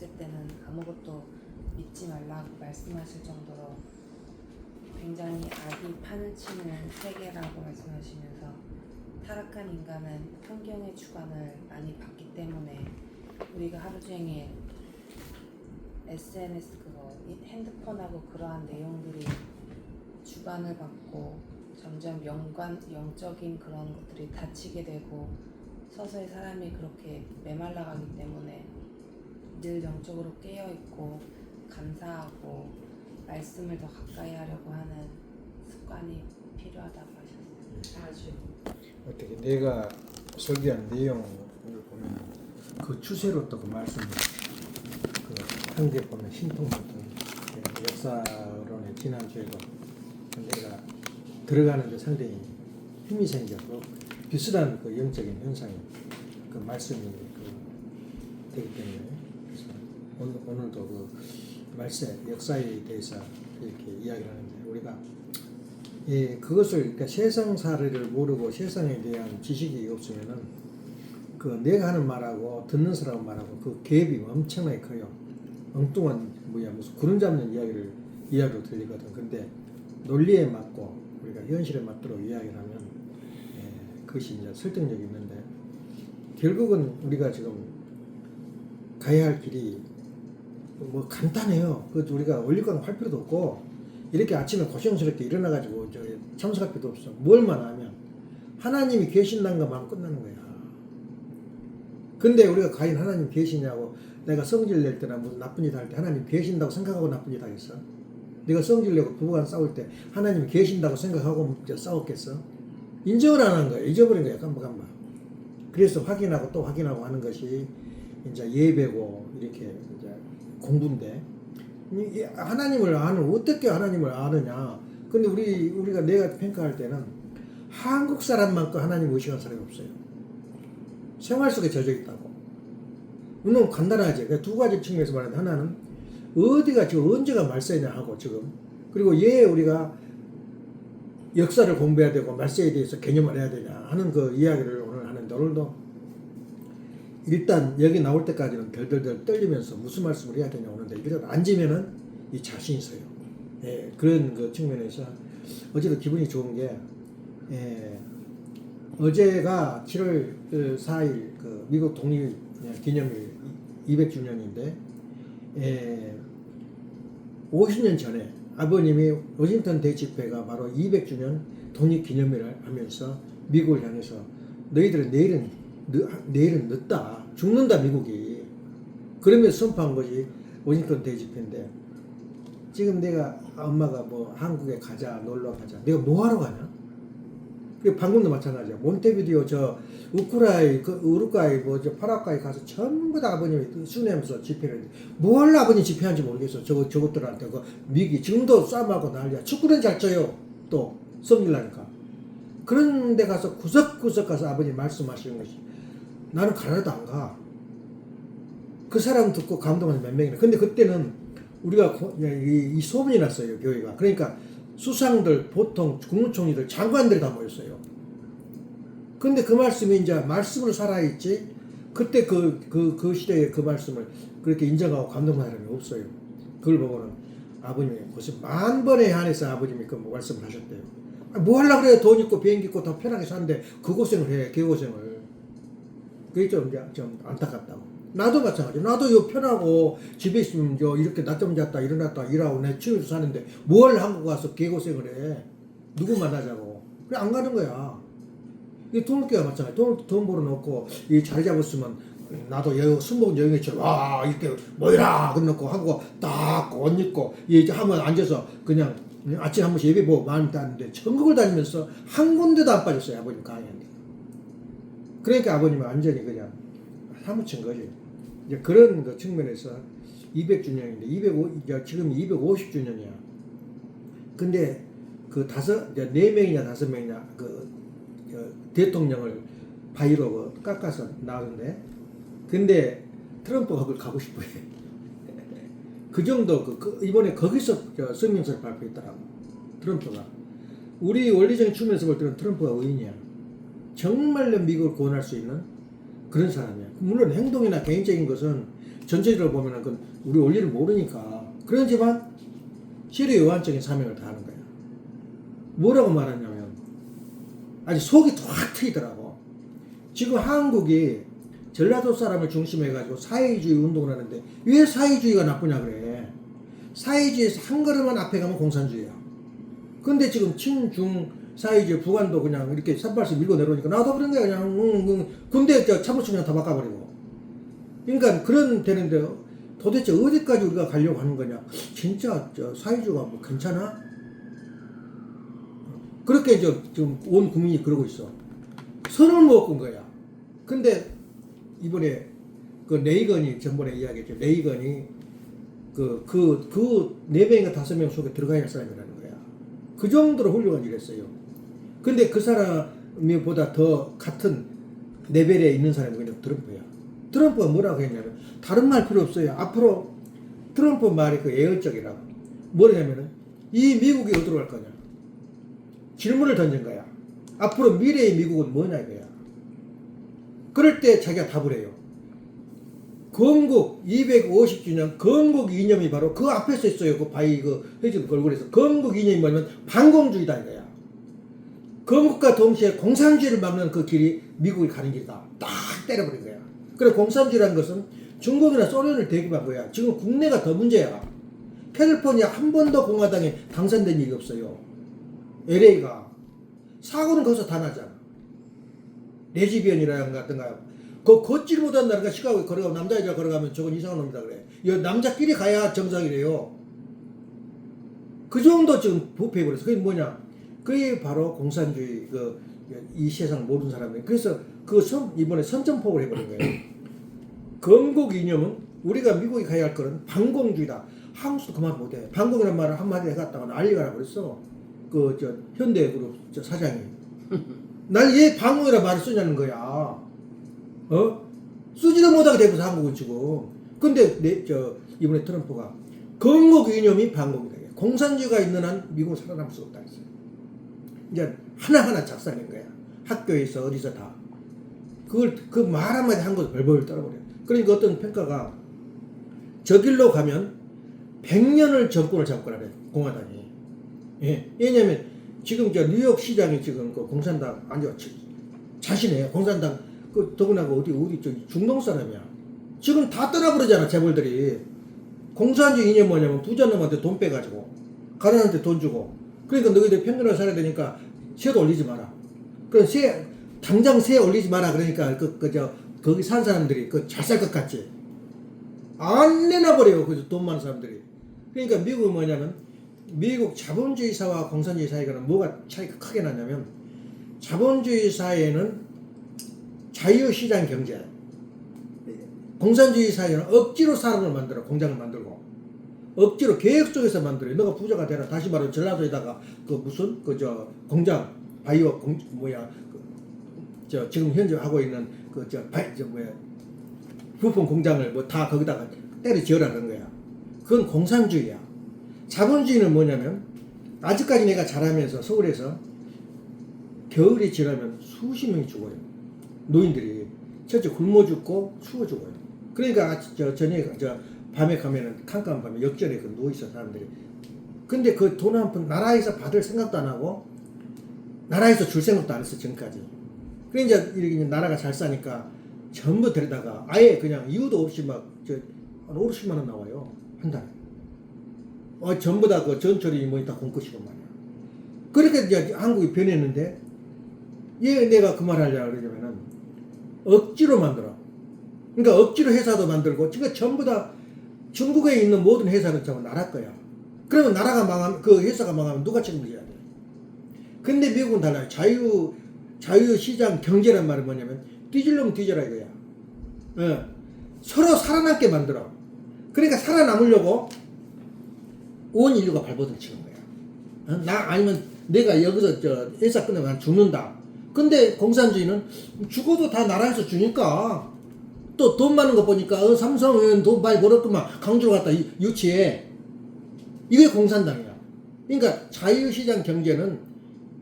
봤을 때는 아무것도 믿지 말라고 말씀하실 정도로 굉장히 악이 판을 치는 세계라고 말씀하시면서 타락한 인간은 환경의 주관을 많이 받기 때문에 우리가 하루 종일 SNS 핸드폰하고 그러한 내용들이 주관을 받고 점점 영적인 그런 것들이 닫히게 되고 서서히 사람이 그렇게 메말라가기 때문에 늘 영적으로 깨어있고 감사하고 말씀을 더 가까이 하려고 하는 습관이 필요하다고 하셨어요. 아주. 어떻게 내가 설교한 내용을 보면 그 추세로 또 그 말씀을 한개 보면 신통부터 역사론의 지난주에도 내가 들어가는데 상당히 힘이 생겼고 비슷한 그 영적인 현상이 그 말씀이 되기 때문에 그래서 오늘도 그 말세 역사에 대해서 이렇게 이야기를 하는데 우리가 그것을 그러니까 세상사를 모르고 세상에 대한 지식이 없으면은 그 내가 하는 말하고 듣는 사람 말하고 그 갭이 엄청나게 커요. 엉뚱한 무슨 구름 잡는 이야기로 들리거든. 근데 논리에 맞고 우리가 현실에 맞도록 이야기를 하면 그것이 이제 설득력이 있는데 결국은 우리가 지금 가야 할 길이 뭐 간단해요. 그 우리가 올릴거나 할 필요도 없고 이렇게 아침에 고생스럽게 일어나가지고 참석할 필요도 없어. 뭘만 하면 하나님이 계신다는 것만 끝나는 거야. 근데 우리가 과연 하나님 계시냐고 내가 성질 낼 때나 무슨 나쁜 짓 할 때 하나님 계신다고 생각하고 나쁜 짓 하겠어? 네가 성질 내고 부부간 싸울 때 하나님 계신다고 생각하고 싸웠겠어? 인정을 안 하는 거야. 잊어버린 거야. 깜박깜박. 그래서 확인하고 또 확인하고 하는 것이 이제 예배고 이렇게 이제 공부인데 하나님을 어떻게 하나님을 아느냐? 근데 우리가 내가 평가할 때는 한국 사람만큼 하나님 의식한 사람이 없어요. 생활 속에 젖어 있다고. 너무 간단하지. 두 가지 측면에서 말하는데 하나는 어디가 지금 언제가 말세냐 하고 지금 그리고 우리가 역사를 공부해야 되고 말세에 대해서 개념을 해야 되냐 하는 그 이야기를 오늘 하는데 오늘도 일단 여기 나올 때까지는 덜덜덜 떨리면서 무슨 말씀을 해야 되냐 오는데 일단 앉으면은 이 자신이 있어요. 그런 그 측면에서 어제도 기분이 좋은 게 어제가 7월 4일 그 미국 독립 기념일 200주년인데 50년 전에 아버님이 워싱턴 대집회가 바로 200주년 독립 기념일을 하면서 미국을 향해서 너희들은 내일은 늦다. 죽는다 미국이. 그러면서 선포한 것이 워싱턴 대집회인데 지금 내가 엄마가 뭐 한국에 가자 놀러 가자. 내가 뭐하러 가냐? 방금도 마찬가지야. 몬테비디오 우루과이 파라과이 가서 전부 다 아버님이 순회하면서 집회를 했는데 뭘 아버님 집회한지 모르겠어. 저것들한테 미기 지금도 싸움하고 난리야. 축구는 잘 쳐요. 또 성질나니까. 그런 데 가서 구석구석 가서 아버님 말씀하시는 것이 나는 가나도 안 가. 그 사람 듣고 감동한 몇 명이나. 근데 그때는 우리가 이 소문이 났어요. 교회가. 그러니까 수상들, 보통 국무총리들, 장관들이 다 모였어요. 근데 그 말씀이 이제 말씀으로 살아있지, 그때 그 시대에 그 말씀을 그렇게 인정하고 감동한 사람이 없어요. 그걸 보고는 아버님이 벌써 1000번에 한해서 아버님이 그 말씀을 하셨대요. 뭐 하려고 그래? 돈 있고 비행기 있고 더 편하게 사는데 그 고생을 해, 개고생을. 그게 좀 안타깝다고. 나도 마찬가지. 나도 요 편하고 집에 있으면 이렇게 낮잠 잤다 일어났다 일하고 내 취미로 사는데 뭘 한국 와서 개고생을 해. 누구 만나자고. 그래 안 가는 거야. 이 돈을깨야 마찬가지. 돈 벌어놓고 이 자리 잡았으면 나도 순복 여행처럼 와 이렇게 모이라 그래놓고 하고 딱 옷 입고 이제 한번 앉아서 그냥 아침 한 번씩 예배 보고 마음 따는데 전국을 다니면서 한 군데도 안 빠졌어요. 아버님 강의하는데. 그러니까 아버님은 완전히 그냥 사무친 거지. 이제 그런 그 측면에서 200주년인데 지금 250주년이야. 근데 그 4명이냐 5명이냐 대통령을 바위로 깎아서 나오는데 근데 트럼프가 그걸 가고 싶어 해. 그 정도 이번에 거기서 성명서를 발표했더라고. 트럼프가. 우리 원리적인 측면에서 볼 때는 트럼프가 의인이야. 정말로 미국을 구원할 수 있는 그런 사람이야. 물론 행동이나 개인적인 것은 전체적으로 보면은 그 우리 원리를 모르니까. 그렇지만 실효 요한적인 사명을 다하는 거야. 뭐라고 말하냐면 아주 속이 확 트이더라고. 지금 한국이 전라도 사람을 중심해가지고 사회주의 운동을 하는데 왜 사회주의가 나쁘냐 그래. 사회주의에서 한 걸음만 앞에 가면 공산주의야. 근데 지금 친중 사회주의 북한도 그냥 이렇게 산발씩 밀고 내려오니까 나도 그런 거야. 그냥 군대 참모총 그냥 다 바꿔버리고. 그러니까 그런 되는데 도대체 어디까지 우리가 가려고 하는 거냐. 진짜 사회주의가 뭐 괜찮아? 그렇게 지금 온 국민이 그러고 있어. 선을 먹은 거야. 근데 이번에 그 레이건이 전번에 이야기했죠. 레이건이 그 4명인가 5명 속에 들어가야 할 사람이라는 거야. 그 정도로 훌륭한 일을 했어요. 근데 그 사람이 보다 더 같은 레벨에 있는 사람이 그냥 트럼프야. 트럼프가 뭐라고 했냐면 다른 말 필요 없어요. 앞으로 트럼프 말이 그 예언적이라고. 뭐냐면은 이 미국이 어디로 갈 거냐. 질문을 던진 거야. 앞으로 미래의 미국은 뭐냐 이거야. 그럴 때 자기가 답을 해요. 건국 250주년 건국 이념이 바로 그 앞에 서 있어요. 그 바위 해진 걸그래서 건국 이념이 뭐냐면 반공주의다 이거야. 건국과 동시에 공산주의를 막는 그 길이 미국이 가는 길이다. 딱 때려버린 거야. 그래 공산주의라는 것은 중국이나 소련을 대입한 거야. 지금 국내가 더 문제야. 캘리포니아 한 번도 공화당에 당선된 일이 없어요. LA가 사고는 거기서 다 나잖아. 레즈비언이라든가 그 걷질 못한다니까 시카고에 걸어가면 남자애들 걸어가면 저건 이상한 놈이다 그래. 남자끼리 가야 정상이래요. 그 정도 지금 부패해버렸어. 그게 뭐냐? 그게 바로 공산주의 이 세상 모르는 사람들. 그래서 이번에 선전포고를 해버린 거예요. 건국 이념은 우리가 미국에 가야 할 거는 반공주의다. 한국도 그 말 못해. 반공이라는 말을 한마디 해갔다가 난리가 나버렸어. 현대그룹 사장이. 날 얘 반공이라는 말을 쓰냐는 거야. 쓰지도 못하게 되고서 한국은 지금. 근데 이번에 트럼프가 건국 이념이 반공이다. 공산주의가 있는 한 미국은 살아남을 수 없다 했어요. 이제 하나하나 작살낸 거야. 학교에서 어디서 다. 그 말 한마디 한 것을 벌벌 떨어버려. 그러니까 어떤 평가가 저 길로 가면 100년을 정권을 잡거나 그래. 공화당이. 예. 왜냐면 지금 뉴욕 시장이 지금 그 공산당 아니요 자신의 공산당 더구나 어디 중동 사람이야. 지금 다 떠나버리잖아 재벌들이. 공산주의 이념이 뭐냐면 부자놈한테 돈 빼가지고 가난한테 돈 주고. 그러니까 너희들 평균을 살아야 되니까 세도 올리지 마라. 그럼 당장 세 올리지 마라. 그러니까 거기 산 사람들이 잘 살 것 같지. 안 내놔버려요. 돈 많은 사람들이. 그러니까 미국은 뭐냐면 미국 자본주의 사회와 공산주의 사회가 뭐가 차이가 크게 나냐면 자본주의 사회는 자유시장 경제, 공산주의 사회는 억지로 사람을 만들어 공장을 만들고 억지로 계획 속에서 만들어요. 너가 부자가 되라. 다시 말하면 전라도에다가 공장 바이오 지금 현재 하고 있는 부품 공장을 다 거기다가 때려 지어라는 거야. 그건 공산주의야. 자본주의는 뭐냐면 아직까지 내가 자라면서 서울에서 겨울이 지나면 수십 명이 죽어요. 노인들이 첫째 굶어 죽고 추워 죽어요. 그러니까 저녁에 밤에 가면은 캄캄한 밤에 역전에 누워 있어 사람들이. 근데 그 돈 한 푼 나라에서 받을 생각도 안 하고 나라에서 줄 생각도 안 했어 지금까지. 그러니까 이렇게 나라가 잘 사니까 전부 데려다가 아예 그냥 이유도 없이 한 5, 60만 원 나와요 한 달에. 전부 다 전철이 다 공급시고 말이야. 그렇게 이제 한국이 변했는데 내가 그 말 하려고 그러냐면은 억지로 만들어. 그러니까 억지로 회사도 만들고 지금 전부 다 중국에 있는 모든 회사는 전부 나라 거야. 그러면 나라가 망하면 그 회사가 망하면 누가 책임을 져야 돼? 근데 미국은 달라요. 자유시장 경제란 말은 뭐냐면 뒤질려면 뒤져라 이거야. 서로 살아남게 만들어. 그러니까 살아남으려고 온 인류가 발버둥 치는 거야. 아니면 내가 여기서 회사 끝나면 난 죽는다. 근데 공산주의는 죽어도 다 나라에서 주니까 또 돈 많은 거 보니까 삼성은 돈 많이 벌었구만 강주로 갔다 유치해. 이게 공산당이야. 그러니까 자유시장 경제는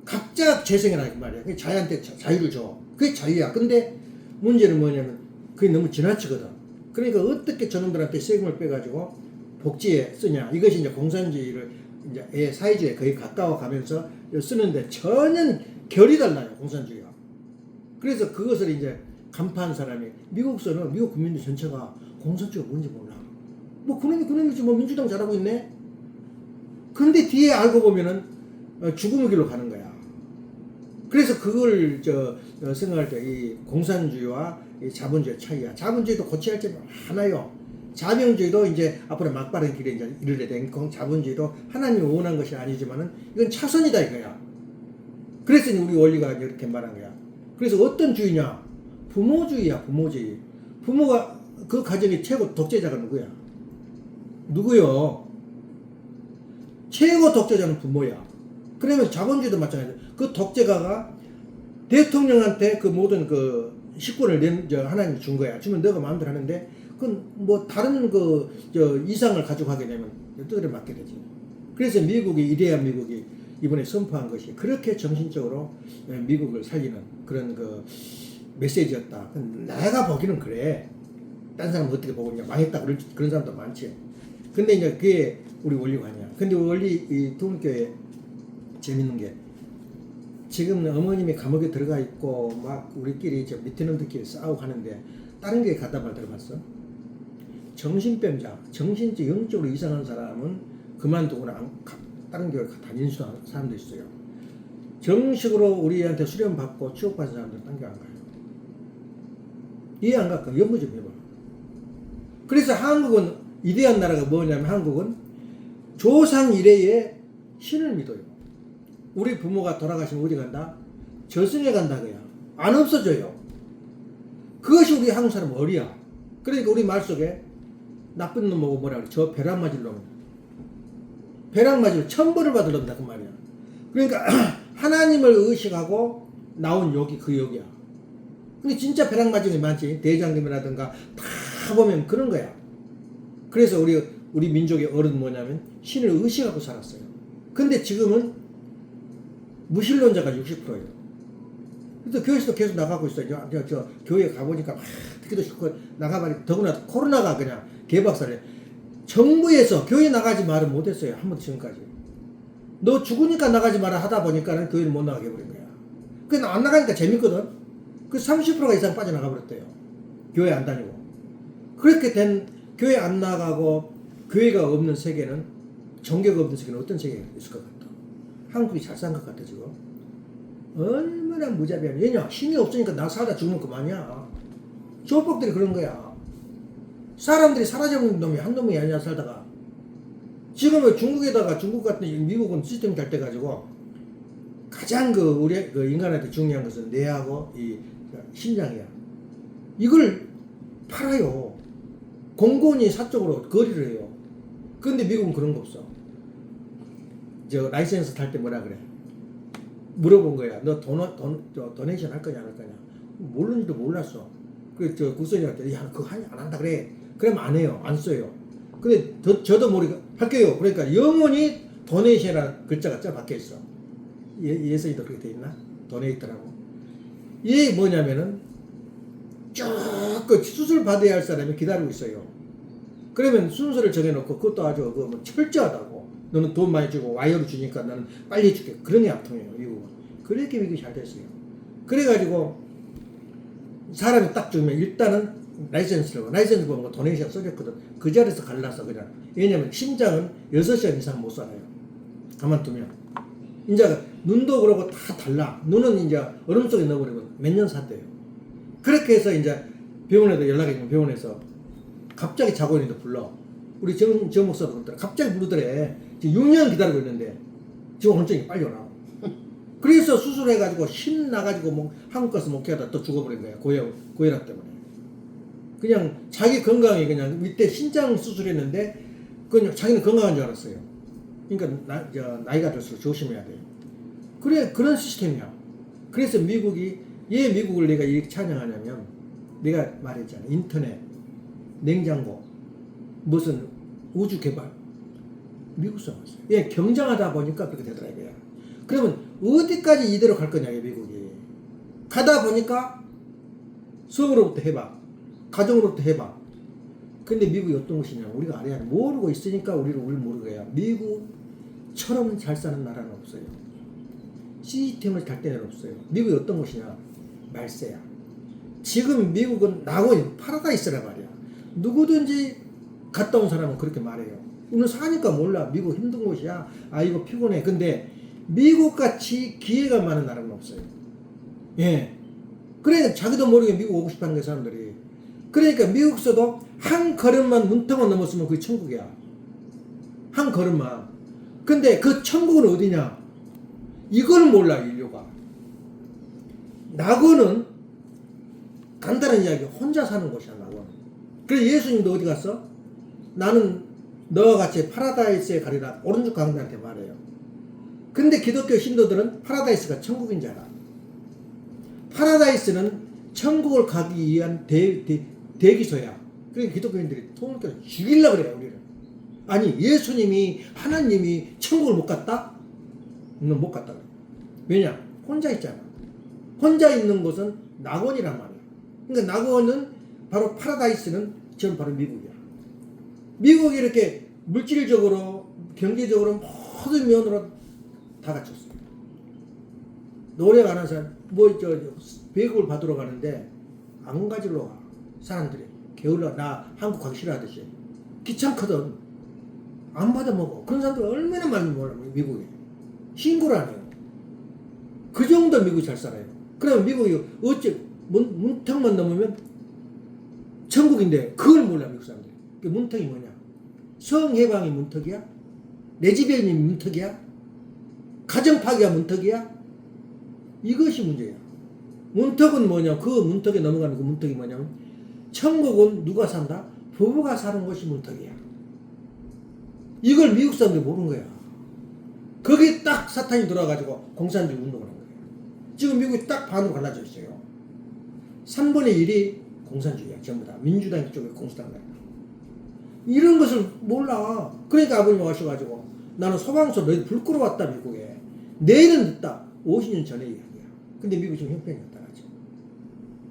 각자 재생해라 그 말이야. 자유한테 자유를 줘. 그게 자유야. 근데 문제는 뭐냐면 그게 너무 지나치거든. 그러니까 어떻게 저놈들한테 세금을 빼가지고 복지에 쓰냐. 이것이 이제 공산주의를 이제 사회주의에 거의 가까워 가면서 쓰는데 전혀 결이 달라요, 공산주의가. 그래서 그것을 이제 간파한 사람이 미국서는 미국 국민들 전체가 공산주의가 뭔지 몰라. 뭐 그놈이지 뭐 민주당 잘하고 있네. 근데 뒤에 알고 보면은 죽음의 길로 가는 거야. 그래서 그걸 생각할 때 이 공산주의와 이 자본주의 차이야. 자본주의도 고쳐야 할 점이 많아요. 자명주의도 이제 앞으로 막바른 길에 이제 이르게 된 자본주의도 하나님이 원한 것이 아니지만은 이건 차선이다 이거야. 그래서 우리 원리가 이렇게 말한 거야. 그래서 어떤 주의냐? 부모주의야, 부모주의. 부모가 그 가정의 최고 독재자가 누구야? 누구요? 최고 독재자는 부모야. 그러면 자본주의도 마찬가지야. 그 독재가가 대통령한테 그 모든 그 식권을 하나님이 준 거야. 주면 너가 마음대로 하는데, 그건 뭐 다른 이상을 가지고 하게 되면 뜻을 맞게 되지. 그래서 미국이, 이데아 미국이 이번에 선포한 것이 그렇게 정신적으로 미국을 살리는 그런 그 메시지였다. 내가 보기는 그래. 딴 사람 어떻게 보고 있냐. 망했다. 그런 사람도 많지. 근데 이제 그게 우리 원리가 아니야. 근데 원리 이 두문교회 재밌는 게 지금 어머님이 감옥에 들어가 있고 막 우리끼리 밑에 놈들끼리 싸우고 하는데 다른 게 갖다 말 들어봤어? 정신병자, 정신적 영적으로 이상한 사람은 그만두거나 다른 교회 다니는 사람도 있어요. 정식으로 우리한테 수련 받고 취업받은 사람들은 딴 교회 안 가요. 이해 안 갈까? 연구 좀 해봐. 그래서 한국은 이대한 나라가 뭐냐면 한국은 조상 이래에 신을 믿어요. 우리 부모가 돌아가시면 어디 간다? 저승에 간다 그야. 안 없어져요. 그것이 우리 한국 사람 어리야. 그러니까 우리 말 속에 나쁜 놈 보고 뭐라 그래? 저 벼락 맞을 놈. 벼락 맞을 천벌을 받을 놈이다 그 말이야. 그러니까 하나님을 의식하고 나온 욕이 그 욕이야. 근데 진짜 벼락 맞은 게 많지. 대장님이라든가 다 보면 그런 거야. 그래서 우리 민족의 어른 뭐냐면 신을 의식하고 살았어요. 근데 지금은 무신론자가 60%예요. 그래서 교회에서도 계속 나가고 있어요. 저 교회 가보니까 듣기도 싫고 나가버리고 더구나 코로나가 그냥 개박살해. 정부에서 교회 나가지 말은 못했어요. 한 번도 지금까지. 너 죽으니까 나가지 마라 하다 보니까 교회를 못 나가게 해버린 거야. 그래서 안 나가니까 재밌거든. 그 30%가 이상 빠져나가 버렸대요. 교회 안 다니고. 그렇게 된 교회 안 나가고 교회가 없는 세계는 종교가 없는 세계는 어떤 세계가 있을 것 같아? 한국이 잘 산 것 같아 지금. 얼마나 무자비하냐. 왜냐? 힘이 없으니까 나 살다 죽으면 그만이야. 조폭들이 그런 거야. 사람들이 사라져버린 놈이 한 놈이 아니야 살다가. 지금은 중국에다가 중국 같은 미국은 시스템이 잘 돼가지고 가장 우리 인간한테 중요한 것은 뇌하고 이 심장이야. 이걸 팔아요. 공공이 사적으로 거래를 해요. 그런데 미국은 그런 거 없어. 저 라이센스 탈 때 뭐라 그래? 물어본 거야. 너 도네이션 할 거냐 안 할 거냐? 모르는지도 몰랐어. 저 국선이한테 야 그거 안 한다 그래. 그러면 안 해요. 안 써요. 근데 저도 모르게 할게요. 그러니까 영원히 도네이션이라는 글자가 짜 박혀 있어. 예서이도 그렇게 돼 있나? 도네이터라고. 이게 뭐냐면은 쭉 그 수술 받아야 할 사람이 기다리고 있어요. 그러면 순서를 정해놓고 그것도 아주 뭐 철저하다고. 너는 돈 많이 주고 와이어를 주니까 나는 빨리 해줄게. 그런 게 악통이에요. 미국은. 그렇게 미국이 잘 됐어요. 그래가지고 사람이 딱 죽으면 일단은 라이센스 보면 도네이션 써졌거든. 그 자리에서 갈라서 그냥. 왜냐면 심장은 6시간 이상 못 살아요. 가만두면. 이제 눈도 그러고 다 달라. 눈은 이제 얼음 속에 넣어버리면 몇 년 산대요. 그렇게 해서 이제 병원에도 연락이 오면 병원에서 갑자기 자고 있는데 불러. 우리 정 목사도 그러더라. 갑자기 부르더래. 지금 6년 기다리고 있는데 지금 혼증이 빨리 오라고. 그래서 수술해가지고 신 나가지고 뭐 한국 가서 목회하다 또 죽어버린 거야. 고혈압 때문에. 그냥 자기 건강이 그냥 밑에 신장 수술했는데 그냥 자기는 건강한 줄 알았어요. 그러니까 나이가 들수록 조심해야 돼요. 그래 그런 시스템이야. 그래서 미국이 왜 미국을 내가 이렇게 찬양하냐면 내가 말했잖아. 인터넷, 냉장고, 무슨 우주 개발 미국 사람 왔어요. 예, 경쟁하다 보니까 그렇게 되더라고요. 그러면 어디까지 이대로 갈 거냐, 미국이. 가다 보니까 성으로부터 해봐. 가정으로부터 해봐. 근데 미국이 어떤 곳이냐? 우리가 알아야 돼. 모르고 있으니까 우리를 모르는 거야. 미국처럼 잘 사는 나라는 없어요. 시스템을 달 데는 없어요. 미국이 어떤 곳이냐? 말세야. 지금 미국은 낙원, 파라다이스란 말이야. 누구든지 갔다 온 사람은 그렇게 말해요. 오늘 사니까 몰라. 미국 힘든 곳이야. 아, 이거 피곤해. 근데 미국같이 기회가 많은 나라는 없어요. 예. 그러니까 자기도 모르게 미국 오고 싶어 하는 거야, 사람들이. 그러니까 미국서도 한 걸음만 문턱만 넘었으면 그게 천국이야. 한 걸음만. 근데 그 천국은 어디냐? 이걸 몰라, 인류가. 낙원은 간단한 이야기, 혼자 사는 곳이야, 낙원은. 그래서 예수님도 어디 갔어? 나는 너와 같이 파라다이스에 가리라. 오른쪽 강도한테 말해요. 근데 기독교 신도들은 파라다이스가 천국인 줄 알아. 파라다이스는 천국을 가기 위한 대기소야. 그러니까 기독교인들이 통일교를 죽이려고 그래요, 우리를. 아니, 예수님이, 하나님이 천국을 못 갔다? 너 못 갔다 그래. 왜냐? 혼자 있잖아. 혼자 있는 곳은 낙원이란 말이야. 그러니까 낙원은 바로 파라다이스는 지금 바로 미국이야. 미국이 이렇게 물질적으로, 경제적으로 모든 면으로 다 갖췄어요. 노래 가는 사람, 배급을 받으러 가는데 안 가지러 가. 사람들이. 게을러. 나 한국 가기 싫어하듯이. 귀찮거든. 안 받아 먹어. 그런 사람들 얼마나 많이 몰라, 미국에. 신고를 안 해요. 그 정도 미국이 잘 살아요. 그러면 미국이 어째, 문턱만 넘으면 천국인데 그걸 몰라, 미국 사람들이. 그 문턱이 뭐냐? 성해방이 문턱이야? 레즈비언이 문턱이야? 가정 파괴가 문턱이야? 이것이 문제야. 문턱은 뭐냐? 그 문턱에 넘어가는 그 문턱이 뭐냐면 천국은 누가 산다? 부부가 사는 것이 문턱이야. 이걸 미국 사람들이 모르는 거야. 거기에 딱 사탄이 들어와가지고 공산주의 운동을 한 거야. 지금 미국이 딱 반으로 갈라져 있어요. 3분의 1이 공산주의야. 전부 다. 민주당 쪽에 공산당 가야. 이런 것을 몰라. 그러니까 아버님이 와셔가지고 나는 소방서 너희 불 끌어왔다, 미국에. 내일은 늦다. 50년 전의 이야기야. 근데 미국이 지금 형편이 나타나죠.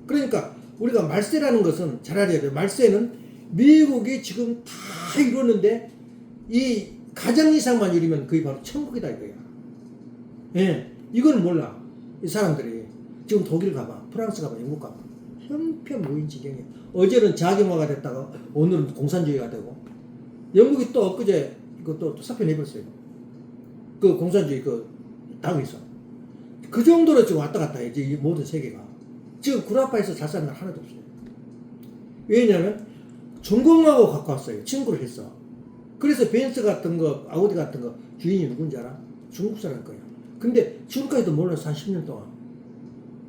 그러니까 우리가 말세라는 것은 잘 알아야 돼요. 말세는 미국이 지금 다 이뤘는데 이 가정 이상만 이루면 그게 바로 천국이다 이거야. 예, 이건 몰라. 이 사람들이 지금 독일 가봐, 프랑스 가봐, 영국 가봐. 형편 모인 지경이야. 어제는 자경화가 됐다가 오늘은 공산주의가 되고, 영국이 또 엊그제 이것도 사표 내버렸어요. 그 공산주의 그 당에서. 그 정도로 지금 왔다 갔다 해야지, 이 모든 세계가. 지금 구라파에서 잘 사는 날 하나도 없어요. 왜냐면 중공하고 갖고 왔어요. 친구를 했어. 그래서 벤츠 같은 거, 아우디 같은 거 주인이 누군지 알아? 중국 사람일 거야. 근데 지금까지도 몰라서 한 10년 동안.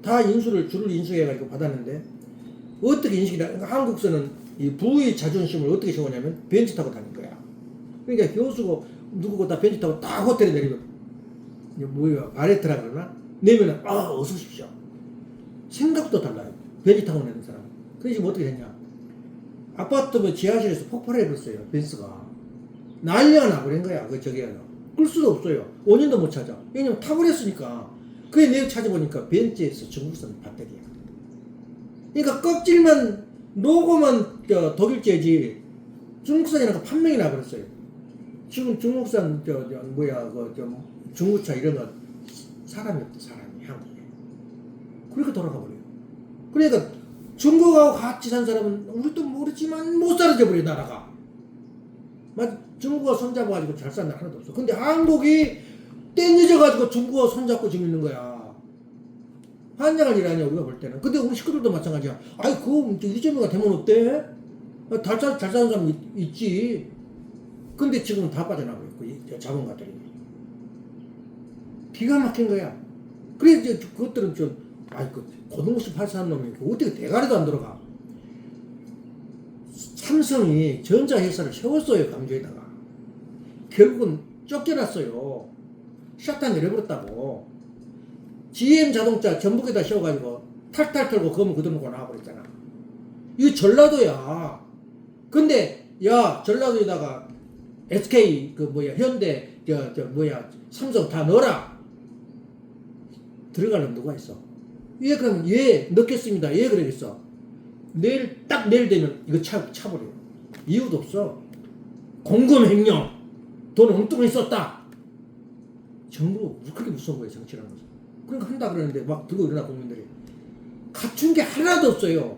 다 줄을 인수해가지고 받았는데, 어떻게 인식이다? 그러니까 한국서는 이 부의 자존심을 어떻게 세우냐면 벤츠 타고 다닌 거야. 그러니까 교수고 누구고 다 벤츠 타고 딱 호텔에 내리고, 바레트라 그러나? 내면은, 어서 오십시오. 생각도 달라요. 벤츠 타고 내는 사람. 그래서 지금 어떻게 됐냐? 아파트 지하실에서 폭발해버렸어요. 벤츠가. 난리가 나버린 거야. 끌 수도 없어요. 원인도 못 찾아. 왜냐면 타버렸으니까. 그래 내가 찾아보니까 벤츠에서 중국산 배터리야. 그러니까 껍질만 로고만 독일제지 중국산이라고 판명이 나버렸어요. 지금 중국산 중고차 이런 거 사람이 없대. 사람이 한국에. 그렇게 돌아가 버려요. 그러니까 중국하고 같이 산 사람은 우리도 모르지만 못 살아져 버려 나라가. 중국어 손잡아가지고 잘 사는 날 하나도 없어. 근데 한국이 땡겨져가지고 중국어 손잡고 지금 있는 거야. 환장할 일 아니야, 우리가 볼 때는. 근데 우리 식구들도 마찬가지야. 아이, 그거 이재명가 되면 어때? 잘 사는 사람 있지. 근데 지금 다 빠져나가고 있고, 자본가들이. 기가 막힌 거야. 그래, 이제 그것들은 고등학교 8사는 놈이 어떻게 대가리도 안 들어가. 삼성이 전자회사를 세웠어요, 강주에다가. 결국은 쫓겨났어요. 샷단 내려버렸다고. GM 자동차 전북에다 씌워가지고 탈탈 털고 거면 그대로 놓고 나와버렸잖아. 이거 전라도야. 근데 전라도에다가 SK 현대 삼성 다 넣어라. 들어가려면 누가 있어? 그럼 넣겠습니다. 그러겠어. 내일 되면 이거 차버려요. 이유도 없어. 공금 횡령, 돈 엉뚱하게 썼다. 정부 그렇게 무서운 거예요, 정치라는 것은. 그러니까 한다 그러는데 막 들고 일어나 국민들이. 갖춘 게 하나도 없어요.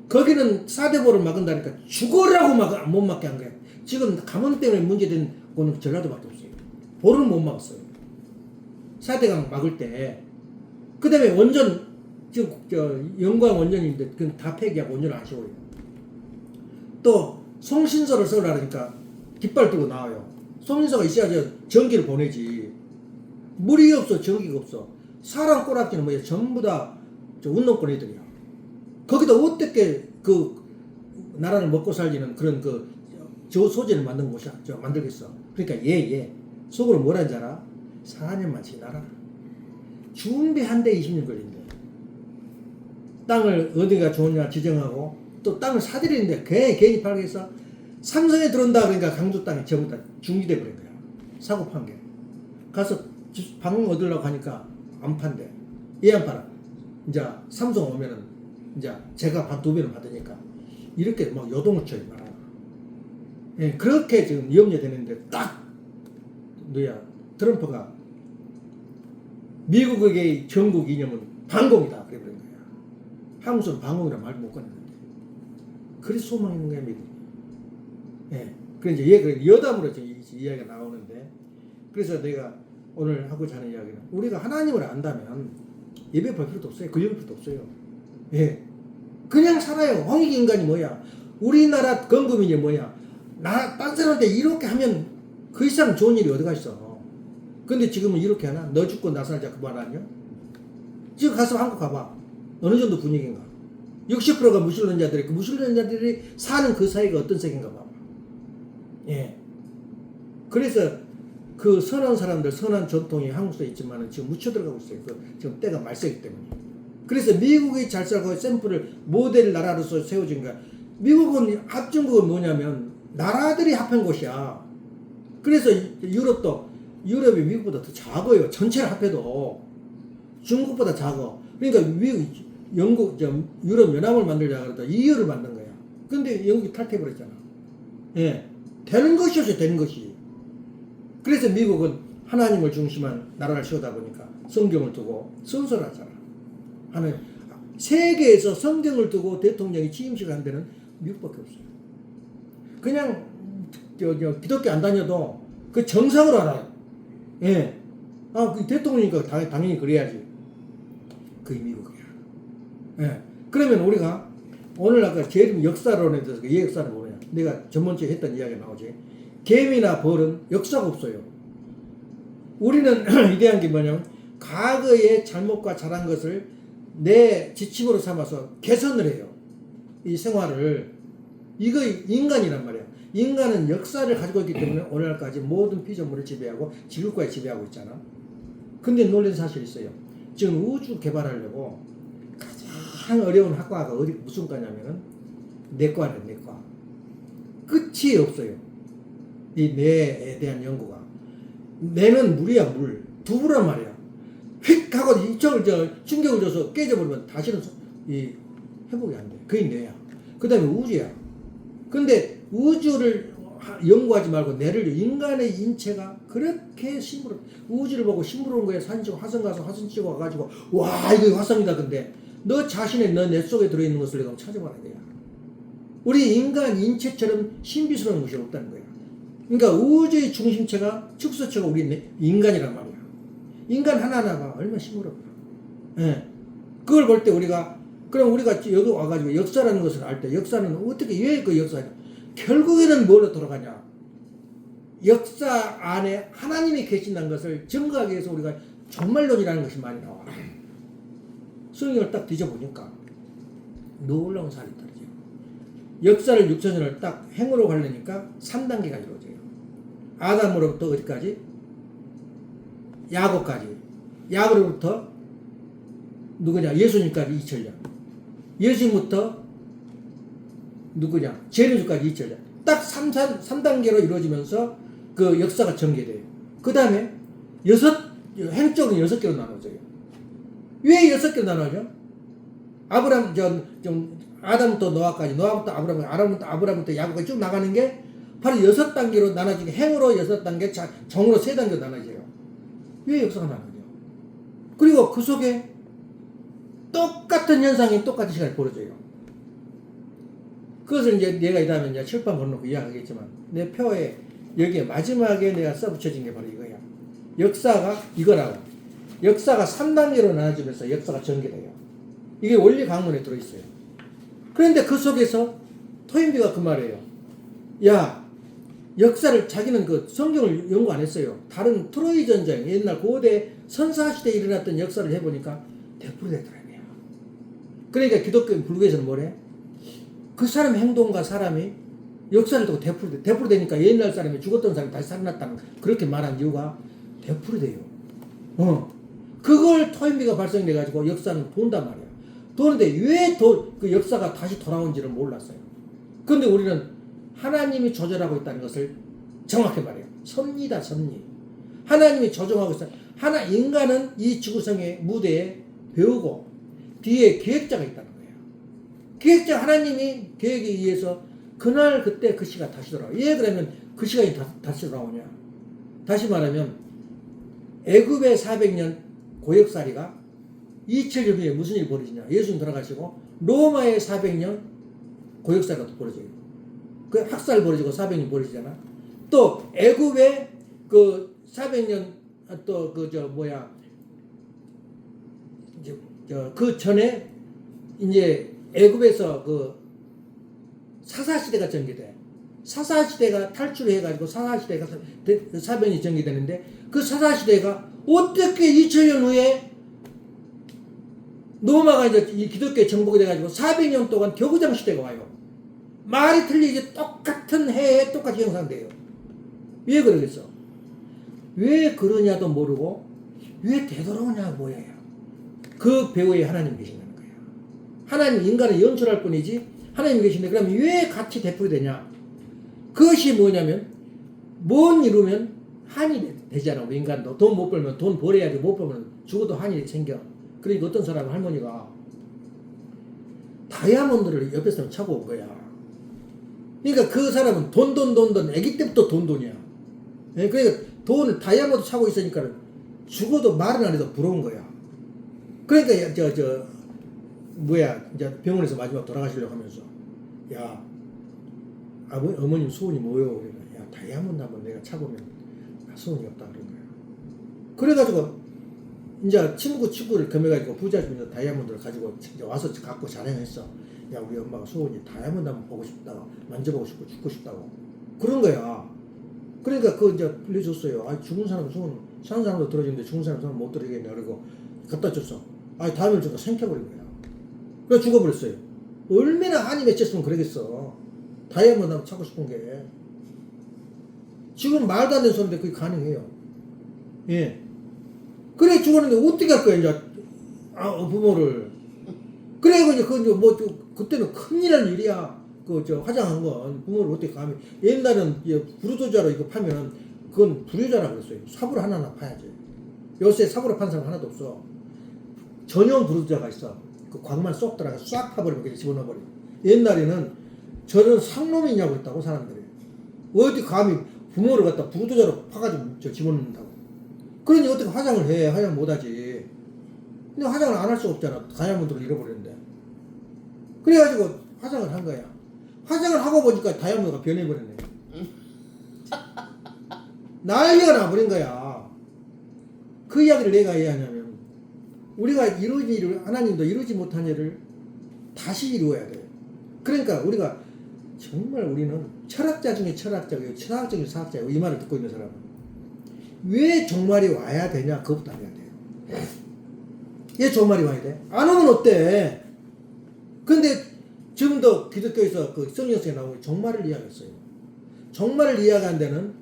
거기는 4대5를 막은다니까 죽어라고 못 막게 한 거야. 지금 감원 때문에 문제된 곳은 전라도밖에 없어요. 보를 못 막았어요. 4대강 막을 때. 그 다음에 원전, 지금 영광 원전인데 그건 다 폐기하고 원전을 안 세워요. 또 송신서를 써라니까 깃발 들고 나와요. 송신서가 있어야 전기를 보내지. 물이 없어, 전기가 없어. 사람 꼬락지는 뭐야? 전부 다 운동권 애들이야. 거기다 어떻게 그 나라를 먹고 살리는 그런 저 소재를 만든 곳이야. 만들겠어. 그러니까 얘 속으로 뭐라 하는지 알아? 4년만 지나라. 준비한데 20년 걸린대. 땅을 어디가 좋으냐 지정하고 또 땅을 사들이는데 괜히 팔겠어. 삼성에 들어온다 그러니까 강주 땅이 전부 다 중지돼 버린 거야. 사고 판 게. 가서 방 얻으려고 하니까 안 판대. 얘 안 팔아. 이제 삼성 오면은 이제 제가 반 2배는 받으니까 이렇게 막 요동을 쳐요. 예, 그렇게 지금 염려되는데 딱 트럼프가 미국의 전국 이념은 반공이다 그래버린 거야. 한국은 반공이라 말 못 꺼내는데 그래서 소망 있는 거야 미국. 예, 그래서 이제 여담으로 지금 이야기가 나오는데 그래서 내가 오늘 하고자 하는 이야기는 우리가 하나님을 안다면 예배 볼 필요도 없어요. 그 필요도 없어요. 예, 그냥 살아요. 홍익 인간이 뭐야? 우리나라 건국민이 뭐야? 딴 사람한테 이렇게 하면 그 이상 좋은 일이 어디가 있어. 근데 지금은 이렇게 하나? 너 죽고 나 살자 그 말 아니야? 지금 가서 한국 가봐. 어느 정도 분위기인가? 60%가 무신론자들이 그 무신론자들이 사는 그 사이가 어떤 세계인가 봐봐. 예. 그래서 그 선한 사람들, 선한 전통이 한국에 있지만은 지금 묻혀 들어가고 있어요. 지금 때가 말세기 때문에. 그래서 미국이 잘 살고 샘플을 모델 나라로서 세워진 거야. 미국은 합중국은 뭐냐면 나라들이 합한 곳이야. 그래서 유럽이 미국보다 더 작아요. 전체를 합해도 중국보다 작아. 그러니까 유럽 연합을 만들자 그러다 EU를 만든 거야. 근데 영국이 탈퇴해버렸잖아. 예, 되는 것이었어요. 되는 것이. 그래서 미국은 하나님을 중심한 나라를 세우다 보니까 성경을 두고 선서하잖아. 하나님 세계에서 성경을 두고 대통령이 취임식을 한 데는 미국밖에 없어요. 그냥 기독교 안 다녀도 그 정상으로 알아요. 예. 그 대통령이니까 당연히 그래야지. 그게 미국이야. 예. 그러면 우리가 오늘 아까 제일 역사론에 대해서 이 역사는 뭐냐? 내가 전번주에 했던 이야기가 나오지. 계미나 벌은 역사가 없어요. 우리는 이대한 게 뭐냐면 과거의 잘못과 잘한 것을 내 지침으로 삼아서 개선을 해요. 이 생활을. 이거 인간이란 말이야. 인간은 역사를 가지고 있기 때문에 오늘날까지 모든 피조물을 지배하고 지구과에 지배하고 있잖아. 근데 놀라운 사실이 있어요. 지금 우주 개발하려고 가장 어려운 학과가 무슨 과냐면은 내과는 내과. 끝이 없어요. 이 뇌에 대한 연구가. 뇌는 물이야, 물. 두부란 말이야. 휙 하고 이쪽을 충격을 줘서 깨져버리면 다시는 회복이 안 돼. 그게 뇌야. 그 다음에 우주야. 근데 우주를 연구하지 말고 뇌를 인간의 인체가 그렇게 우주를 보고 심부러운 거에 사진 찍고 화성 가서 화성 찍어 가지고 와 이거 화성이다. 근데 너 자신의 너 뇌 속에 들어있는 것을 내가 찾아봐야 돼요. 우리 인간 인체처럼 신비스러운 것이 없다는 거야. 그러니까 우주의 중심체가 축소체가 우리 인간이란 말이야. 인간 하나하나가 얼마나 심부럽다. 예. 그걸 볼 때 그럼 우리가 여기 와가지고 역사라는 것을 알 때 역사는 어떻게 왜 그 역사냐? 결국에는 뭘로 돌아가냐? 역사 안에 하나님이 계신다는 것을 증거하기 위해서 우리가 종말론이라는 것이 많이 나와. 성경을 딱 뒤져보니까 놀라운 사실이 있더라고요. 역사를 6천년을 딱 행으로 가려니까 3단계가 이루어져요. 아담으로부터 어디까지? 야곱까지. 야곱으로부터 누구냐? 예수님까지 2000년. 예수님부터 누구냐? 제리주까지 2000년. 딱 3단계로 이루어지면서 그 역사가 전개돼요. 그 다음에 행적은 6개로 나눠져요. 왜 6개로 나눠져? 아담부터 노아까지, 노아부터 아브라함, 아브라함부터 아브라함부터 야곱까지 쭉 나가는 게 바로 6단계로 나눠지게, 행으로 6단계, 정으로 3단계로 나눠져요. 왜 역사가 나눠져? 그리고 그 속에 똑같은 현상이 똑같은 시간에 벌어져요. 그것을 이제 내가 이 다음에 이제 칠판 걸어놓고 이야기하겠지만, 내 표에 여기에 마지막에 내가 써붙여진 게 바로 이거야. 역사가 이거라고. 역사가 3단계로 나눠지면서 역사가 전개돼요. 이게 원리 강문에 들어있어요. 그런데 그 속에서 토인비가 그 말이에요. 야, 역사를 자기는 그 성경을 연구 안 했어요. 다른 트로이 전쟁, 옛날 고대 선사시대에 일어났던 역사를 해보니까 100% 되더라고요. 그러니까 기독교 불교에서는 뭐래? 그 사람 행동과 사람이 역사를 두고 100% 되니까 옛날 사람이 죽었던 사람이 다시 살아났다는 그렇게 말한 이유가 100% 돼요. 그걸 토인비가 발생돼가지고 역사는 돈단 말이야. 도는데 왜 그 역사가 다시 돌아온지를 몰랐어요. 그런데 우리는 하나님이 조절하고 있다는 것을 정확히 말해요. 섭리다, 섭리. 하나님이 조정하고 있어요. 인간은 이 지구상의 무대에 배우고 뒤에 계획자가 있다는 거예요. 계획자 하나님이 계획에 의해서 그날 그때 그 시가 다시 돌아와요. 왜 그러면 그 시간이 다시 돌아오냐? 다시 말하면 애굽의 400년 고역살이가 2000년 후에 무슨 일이 벌어지냐? 예수님 돌아가시고 로마의 400년 고역살이가 또 벌어져요. 그 학살 벌어지고 400년 벌어지잖아. 또 애굽의 그 400년 또 그 전에 이제 애굽에서 그 사사시대가 전개돼. 사사시대가 탈출해가지고 사사시대가 400년이 전개되는데 그 사사시대가 어떻게 2000년 후에 로마가 이제 이 기독교에 정복이 돼가지고 400년 동안 겨구장 시대가 와요. 말이 틀리지 똑같은 해에 똑같이 형성돼요. 왜 그러겠어? 왜 그러냐도 모르고 왜 되돌아오냐 뭐예요. 그 배후에 하나님 계신다는 거예요. 하나님 인간을 연출할 뿐이지 하나님이 계신데 그러면 왜 같이 되풀이되냐? 그것이 뭐냐면 못 이루면 한이 되잖아. 우리 인간도 돈 못 벌면 돈 벌어야지 못 벌면 죽어도 한이 생겨. 그러니까 어떤 사람 할머니가 다이아몬드를 옆에서 차고 온 거야. 그러니까 그 사람은 돈 아기 때부터 돈이야. 그러니까 돈을 다이아몬드 차고 있으니까 죽어도 말은 안 해도 부러운 거야. 그러니까 이제 병원에서 마지막 돌아가시려고 하면서 야 어머님 소원이 뭐요? 그러니까 야 다이아몬드 한번 내가 차보면 소원이 없다 그런 거야. 그래가지고 이제 친구를 겸해가지고 부자집에서 다이아몬드를 가지고 와서 갖고 자랑했어. 야 우리 엄마가 소원이 다이아몬드 한번 보고 싶다고 만져보고 싶고 죽고 싶다고 그런 거야. 그러니까 그거 이제 빌려줬어요. 아 죽은 사람 소원 사는 사람도 들어주는데 죽은 사람 소원 못 들어주겠냐 그러고 갖다 줬어. 아 다음에 주고 생켜버린 거야. 그래서 죽어버렸어요. 얼마나 한이 맺혔으면 그러겠어. 다이아몬드 한번 찾고 싶은 게 지금 말도 안 되는 소리인데 그게 가능해요. 예. 그래 죽었는데 어떻게 할 거야 이제 부모를. 그래 이제 그때는 큰일 일이야. 화장한 건 부모를 어떻게 감히. 옛날은 부르도자로 이거 파면 그건 불효자라고 그랬어요. 사부를 하나하나 파야지. 요새 사부를 판 사람 하나도 없어. 전용 부르도자가 있어. 그 광만 쏙 들어가 싹 파버리면 그냥 집어넣어버려. 옛날에는 저런 상놈이냐고 했다고 사람들이. 어디 감히 부모를 갖다 부르도자로 파가지고 집어넣는다고. 그러니 어떻게 화장을 해. 화장 못하지. 근데 화장을 안 할 수 없잖아. 다이아몬드를 잃어버렸는데. 그래가지고 화장을 한 거야. 화장을 하고 보니까 다이아몬드가 변해버렸네. 난리가 나버린 거야. 그 이야기를 내가 왜 하냐면 우리가 하나님도 이루지 못한 일을 다시 이루어야 돼요. 그러니까 우리가 정말 우리는 철학자 중에 철학자고 철학적인 사학자고 이 말을 듣고 있는 사람은 왜 종말이 와야 되냐 그것부터 알아야 돼요. 왜 종말이 와야 돼? 안 오면 어때? 근데 지금도 기독교에서 그 성경에 나오는 종말을 이야기했어요. 종말을 이야기한 데는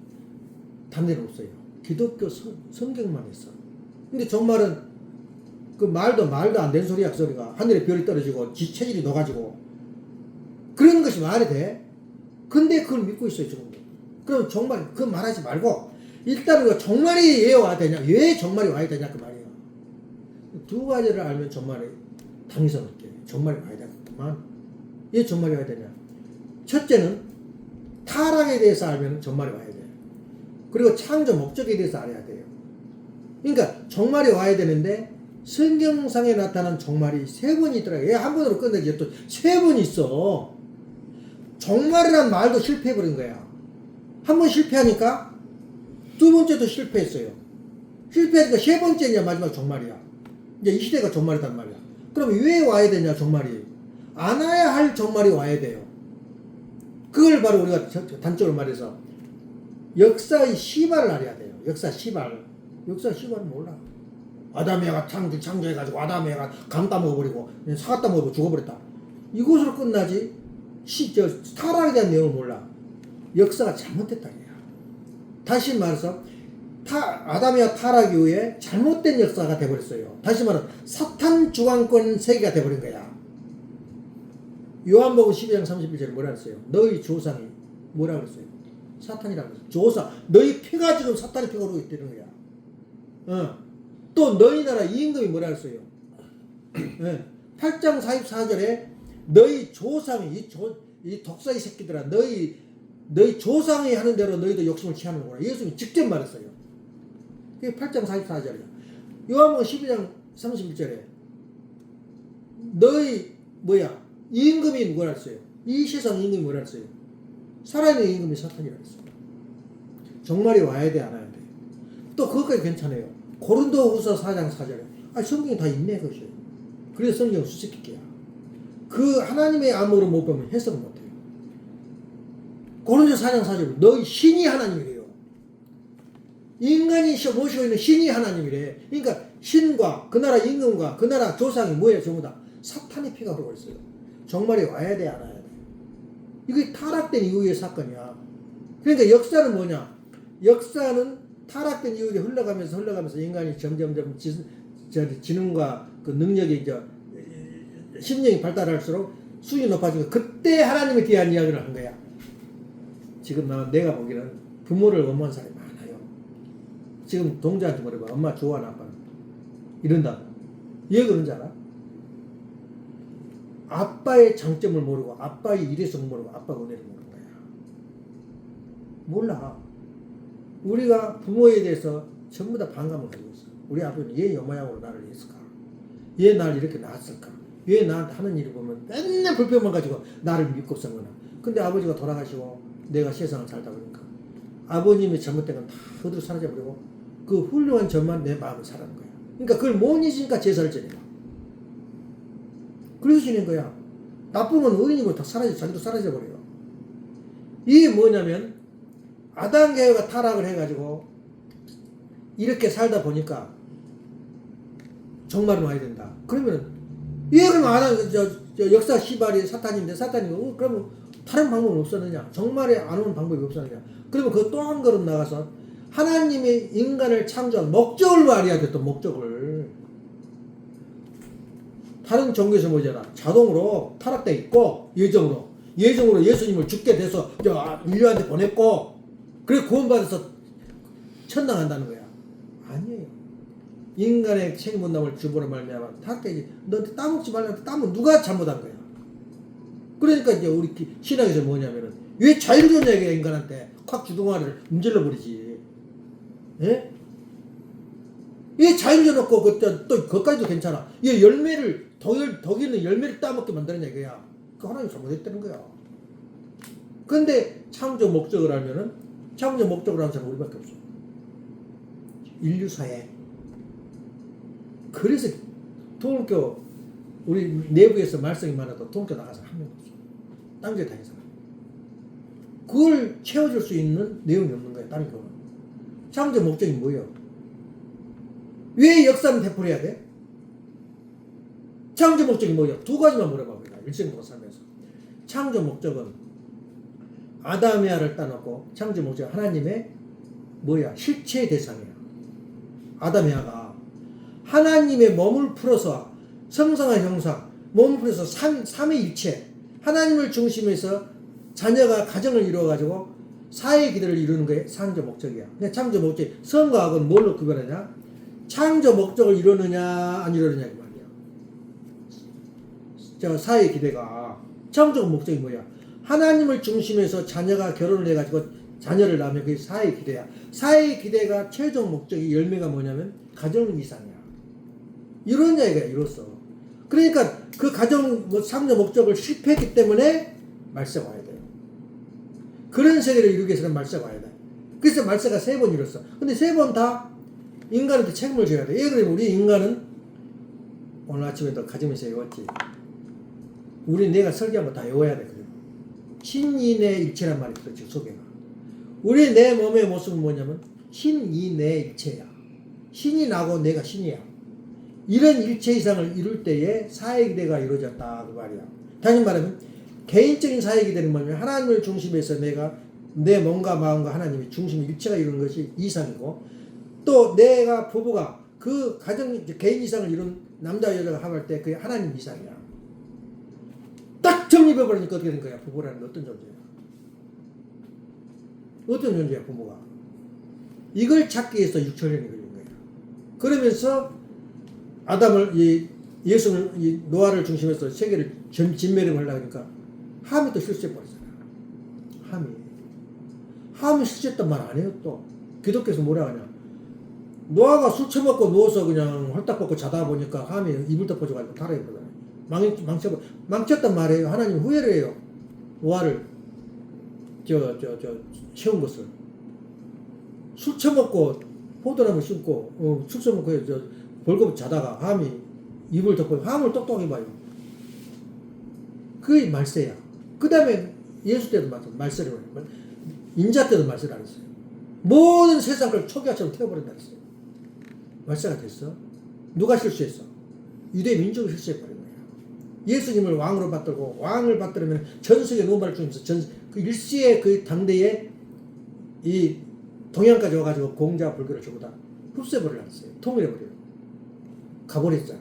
다른 데는 없어요. 기독교 성경만 있어. 근데 종말은 그 말도 안 되는 소리야. 그 소리가 하늘에 별이 떨어지고 체질이 녹아지고 그런 것이 말이 돼. 근데 그걸 믿고 있어요 지금도. 그럼 종말 그 말하지 말고 일단 우리가 종말이 왜 와야 되냐, 왜 종말이 와야 되냐 그 말이에요. 두 가지를 알면 종말이 당위스럽게 종말이 와야 되겠구만. 왜 종말이 와야 되냐? 첫째는 타락에 대해서 알면 종말이 와야 돼요. 그리고 창조 목적에 대해서 알아야 돼요. 그러니까 종말이 와야 되는데 성경상에 나타난 종말이 3번이 있더라고요. 한 번으로 끝내지 또 3번 있어. 종말이란 말도 실패해버린 거야. 한 번 실패하니까 두 번째도 실패했어요. 실패하니까 3번째 이제 마지막 종말이야. 이제 이 시대가 종말이단 말이야. 그럼 왜 와야 되냐 종말이? 안 와야 할 종말이 와야 돼요. 그걸 바로 우리가 단적으로 말해서 역사의 시발을 알아야 돼요. 역사 시발. 역사 시발은 몰라. 아담에가 창조해가지고 아담에가 감 따먹어버리고 사과 따먹어버리고 죽어버렸다. 이것으로 끝나지 타락에 대한 내용을 몰라. 역사가 잘못됐다. 다시 말해서 아담에가 타락 이후에 잘못된 역사가 돼버렸어요. 다시 말해 사탄 주관권 세계가 돼버린 거야. 요한복음 12장 31절에 뭐라 그랬어요? 너희 조상이 뭐라 그랬어요? 사탄이라고 그랬어요. 조상. 너희 피가 지금 사탄의 피가 오르고 있다는 거야. 또 너희 나라 임금이 뭐라 그랬어요? 8장 44절에 너희 조상이 이 독사의 새끼들아 너희 조상이 하는 대로 너희도 욕심을 취하는 거라. 예수님이 직접 말했어요. 그게 8장 44절이야. 요한복음 12장 31절에 너희 임금이 뭐라 했어요? 이 세상 임금이 뭐라 했어요? 살아있는 임금이 사탄이라고 했어요. 종말이 와야 돼, 안 와야 돼? 또 그것까지 괜찮아요. 고린도후서 4장 4절에 성경이 다 있네 그것이. 그래서 성경 수수께끼야. 그 하나님의 암으로 못 보면 해석을 못 해요. 고린도 4장 4절 너희 신이 하나님이래요. 인간이 모시고 있는 신이 하나님이래. 그러니까 신과 그 나라 임금과 그 나라 조상이 뭐예요? 전부 다 사탄의 피가 흐르고 있어요. 종말이 와야 돼, 안 와야 돼? 이게 타락된 이후의 사건이야. 그러니까 역사는 뭐냐? 역사는 타락된 이후에 흘러가면서 인간이 점점점 지능과 그 능력이 심령이 발달할수록 수준이 높아지고 그때 하나님에 대한 이야기를 한 거야. 지금 내가 보기에는 부모를 원망하는 사람이 많아요. 지금 동자한테 물어봐. 엄마 좋아하나 아빠는? 이런다. 왜 그런지 알아? 아빠의 장점을 모르고 아빠의 일회성을 모르고 아빠의 은혜를 모르는 거야. 몰라. 우리가 부모에 대해서 전부 다 반감을 가지고 있어. 우리 아버지는 왜 이 모양으로 나를 했을까? 왜 나를 이렇게 낳았을까? 왜 나한테 하는 일을 보면 맨날 불평만 가지고 나를 믿고 산거나. 근데 아버지가 돌아가시고 내가 세상을 살다 보니까 아버님이 잘못된 건 다 그대로 사라져버리고 그 훌륭한 점만 내 마음을 살아는 거야. 그러니까 그걸 못 잊으니까 제사를 지내요. 그래서 지낸 거야. 나쁘면 의인이고 다 자기도 사라져버려요. 이게 뭐냐면 아담과 에바가 타락을 해가지고 이렇게 살다 보니까 종말은 와야 된다. 그러면 그럼 역사 시발이 사탄인데 사탄이고 그러면 다른 방법은 없었느냐? 종말에 안 오는 방법이 없었느냐? 그러면 그 또 한 걸음 나가서 하나님이 인간을 창조한 목적을 알아야 돼. 또 목적을. 다른 종교에서 뭐잖아. 자동으로 타락돼 있고 예정으로 예수님을 죽게 돼서 인류한테 보냈고 그래 구원받아서 천당 간다는 거야. 아니에요. 인간의 책임 분담을 주보로 말미암아 타락되지. 너한테 따먹지 말라는데 따면 누가 잘못한 거야. 그러니까 이제 우리 신학에서 뭐냐면은 왜 자유를 줬냐 이게 인간한테 확 주둥아리를 문질러 버리지. 예? 왜 자유를 줘놓고 또 그것까지도 괜찮아. 얘 열매를 독일은 열매를 따먹게 만드느냐 이거야. 그 하나님 잘못했다는 거야. 근데 창조 목적을 알면은 창조 목적을 아는 사람은 우리밖에 없어. 인류사에. 그래서 통일교 우리 내부에서 말썽이 많아도 통일교 나가서 한 명도 없어. 딴 교회 다닌 사람. 그걸 채워줄 수 있는 내용이 없는 거야. 다른 교회는. 창조 목적이 뭐예요? 왜 역사는 되풀이해야 돼? 창조 목적이 뭐예요? 두 가지만 물어봅니다. 일생 동안 살면서. 창조 목적은 아담이아를 따놓고 창조 목적은 하나님의 실체의 대상이야. 아담이아가 하나님의 몸을 풀어서 성상과 형상, 몸을 풀어서 삼위일체 하나님을 중심에서 자녀가 가정을 이루어가지고 사회 기대를 이루는 게 창조 목적이야. 근데 창조 목적이 성과 악은 뭘로 구별하냐? 창조 목적을 이루느냐 안 이루느냐 그 말이야. 사회 기대가 최종적 목적이 뭐야? 하나님을 중심에서 자녀가 결혼을 해가지고 자녀를 낳으면 그게 사회의 기대야. 사회의 기대가 최종 목적이 열매가 뭐냐면 가정 이상이야. 이런 이야기가 이로써. 그러니까 그 가정 상조 목적을 실패했기 때문에 말세가 와야 돼요. 그런 세계를 이루기 위해서는 말세가 와야 돼. 그래서 말세가 3번 이뤘어. 근데 3번 다 인간한테 책임을 져야 돼. 예를 들면 우리 인간은 오늘 아침에도 가정에서 외웠지. 우리 내가 설계한 거 다 외워야 돼. 그래. 신인의 일체란 말이 있어. 지금 소개가. 우리 내 몸의 모습은 뭐냐면 신인의 일체야. 신이 나고 내가 신이야. 이런 일체 이상을 이룰 때에 사회기대가 이루어졌다 그 말이야. 다시 말하면 개인적인 사회기대는 뭐냐면 하나님을 중심에서 내가 내 몸과 마음과 하나님의 중심 일체가 이루는 것이 이상이고, 또 내가 부부가 그 가정 개인 이상을 이룬 남자 여자가 합할 때 그게 하나님 이상이야. 딱 정립해버리니까 어떻게 된 거야? 부부라는 어떤 존재야? 어떤 존재야 부부가? 이걸 찾기 위해서 6천년이 걸린 거야. 그러면서 아담을 예수를 노아를 중심해서 세계를 진멸을 하려고 하니까 함이 또 실수해버리잖아. 함이 실수했단 말 안 해요. 또 기독교에서 뭐라 하냐, 노아가 술 처먹고 누워서 그냥 홀딱 벗고 자다 보니까 함이 이불 덮어줘가지고 달아버리잖아요. 망쳤단 말이에요. 하나님 후회를 해요. 노아를 채운 것을. 술 처먹고 포도나무 심고 술 처먹고 벌거벗 자다가 함이 이불 덮고 함을 똑똑하게 봐요. 그게 말세야. 그 다음에 예수 때도 말세를 해요. 인자 때도 말세를 안 했어요. 모든 세상 걸 초기화처럼 태워버린다 했어요. 말세가 됐어. 누가 실수했어? 유대 민족이 실수해버린 거야. 예수님을 왕으로 받들고, 왕을 받들으면 전 세계 노말을 주면서 그 일시의 그 당대에 이 동양까지 와가지고 공자 불교를 전부 다 흡수해버리려 했어요. 통일해버려요. 가버렸잖아.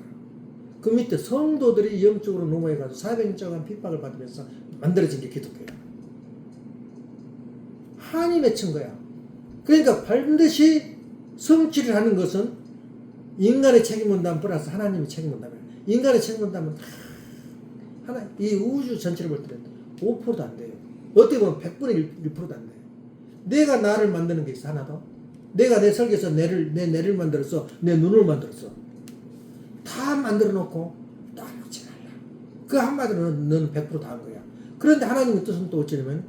그 밑에 성도들이 영적으로 노모해가지고 400년간 핍박을 받으면서 만들어진 게 기독교야. 한이 맺힌 거야. 그러니까 반드시 성취를 하는 것은 인간의 책임분담 플러스 하나님의 책임분담이야. 인간의 책임분담은 이 우주 전체를 볼 때는 5%도 안 돼요. 어떻게 보면 100분의 1%도 안 돼요. 내가 나를 만드는 게 있어, 하나 더. 내가 내 설계에서 내 뇌를 만들었어. 내 눈을 만들었어. 다 만들어 놓고 딱 놓지 말라. 그 한마디로 너는 100% 다 한 거야. 그런데 하나님의 뜻은 또 어쩌냐면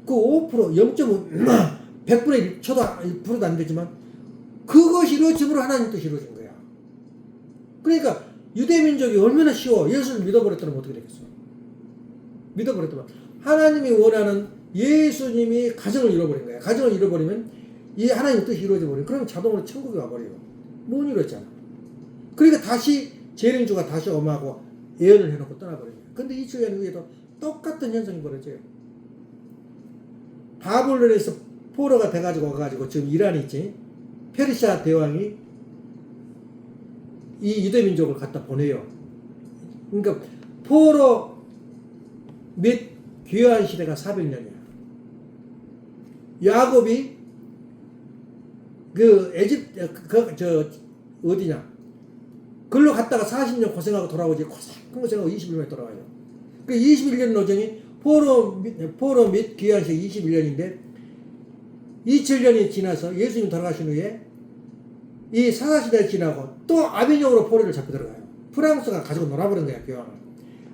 그 5%, 0.5, 100분의 1%도 안 되지만 그것이 이루어짐으로 하나님 뜻이 이루어진 거야. 그러니까 유대민족이 얼마나 쉬워. 예수를 믿어버렸다면 어떻게 되겠어? 믿어버렸다면 하나님이 원하는 예수님이 가정을 잃어버린 거야. 가정을 잃어버리면 이 하나님의 뜻이 이루어져 버리면 그러면 자동으로 천국에 와버려요. 못 이뤘잖아. 그러니까 다시 재림주가 다시 엄하고 예언을 해놓고 떠나버려요. 근데 이 주에는 위에도 똑같은 현상이 벌어져요. 바벨론에서 포로가 돼가지고 와가지고 지금 이란이 있지. 페르시아 대왕이 이 유대민족을 갖다 보내요. 그러니까 포로 및 귀환 시대가 400년이야. 야곱이 어디냐? 글로 갔다가 40년 고생하고 돌아오지. 고생하고 21년에 돌아와요. 그 21년 노정이 포로 및 귀환 시대 21년인데 2000년이 지나서 예수님 돌아가신 후에 이 사사시대가 지나고 또 아비뇽으로 포로를 잡혀 들어가요. 프랑스가 가지고 놀아버린 거야, 교황을.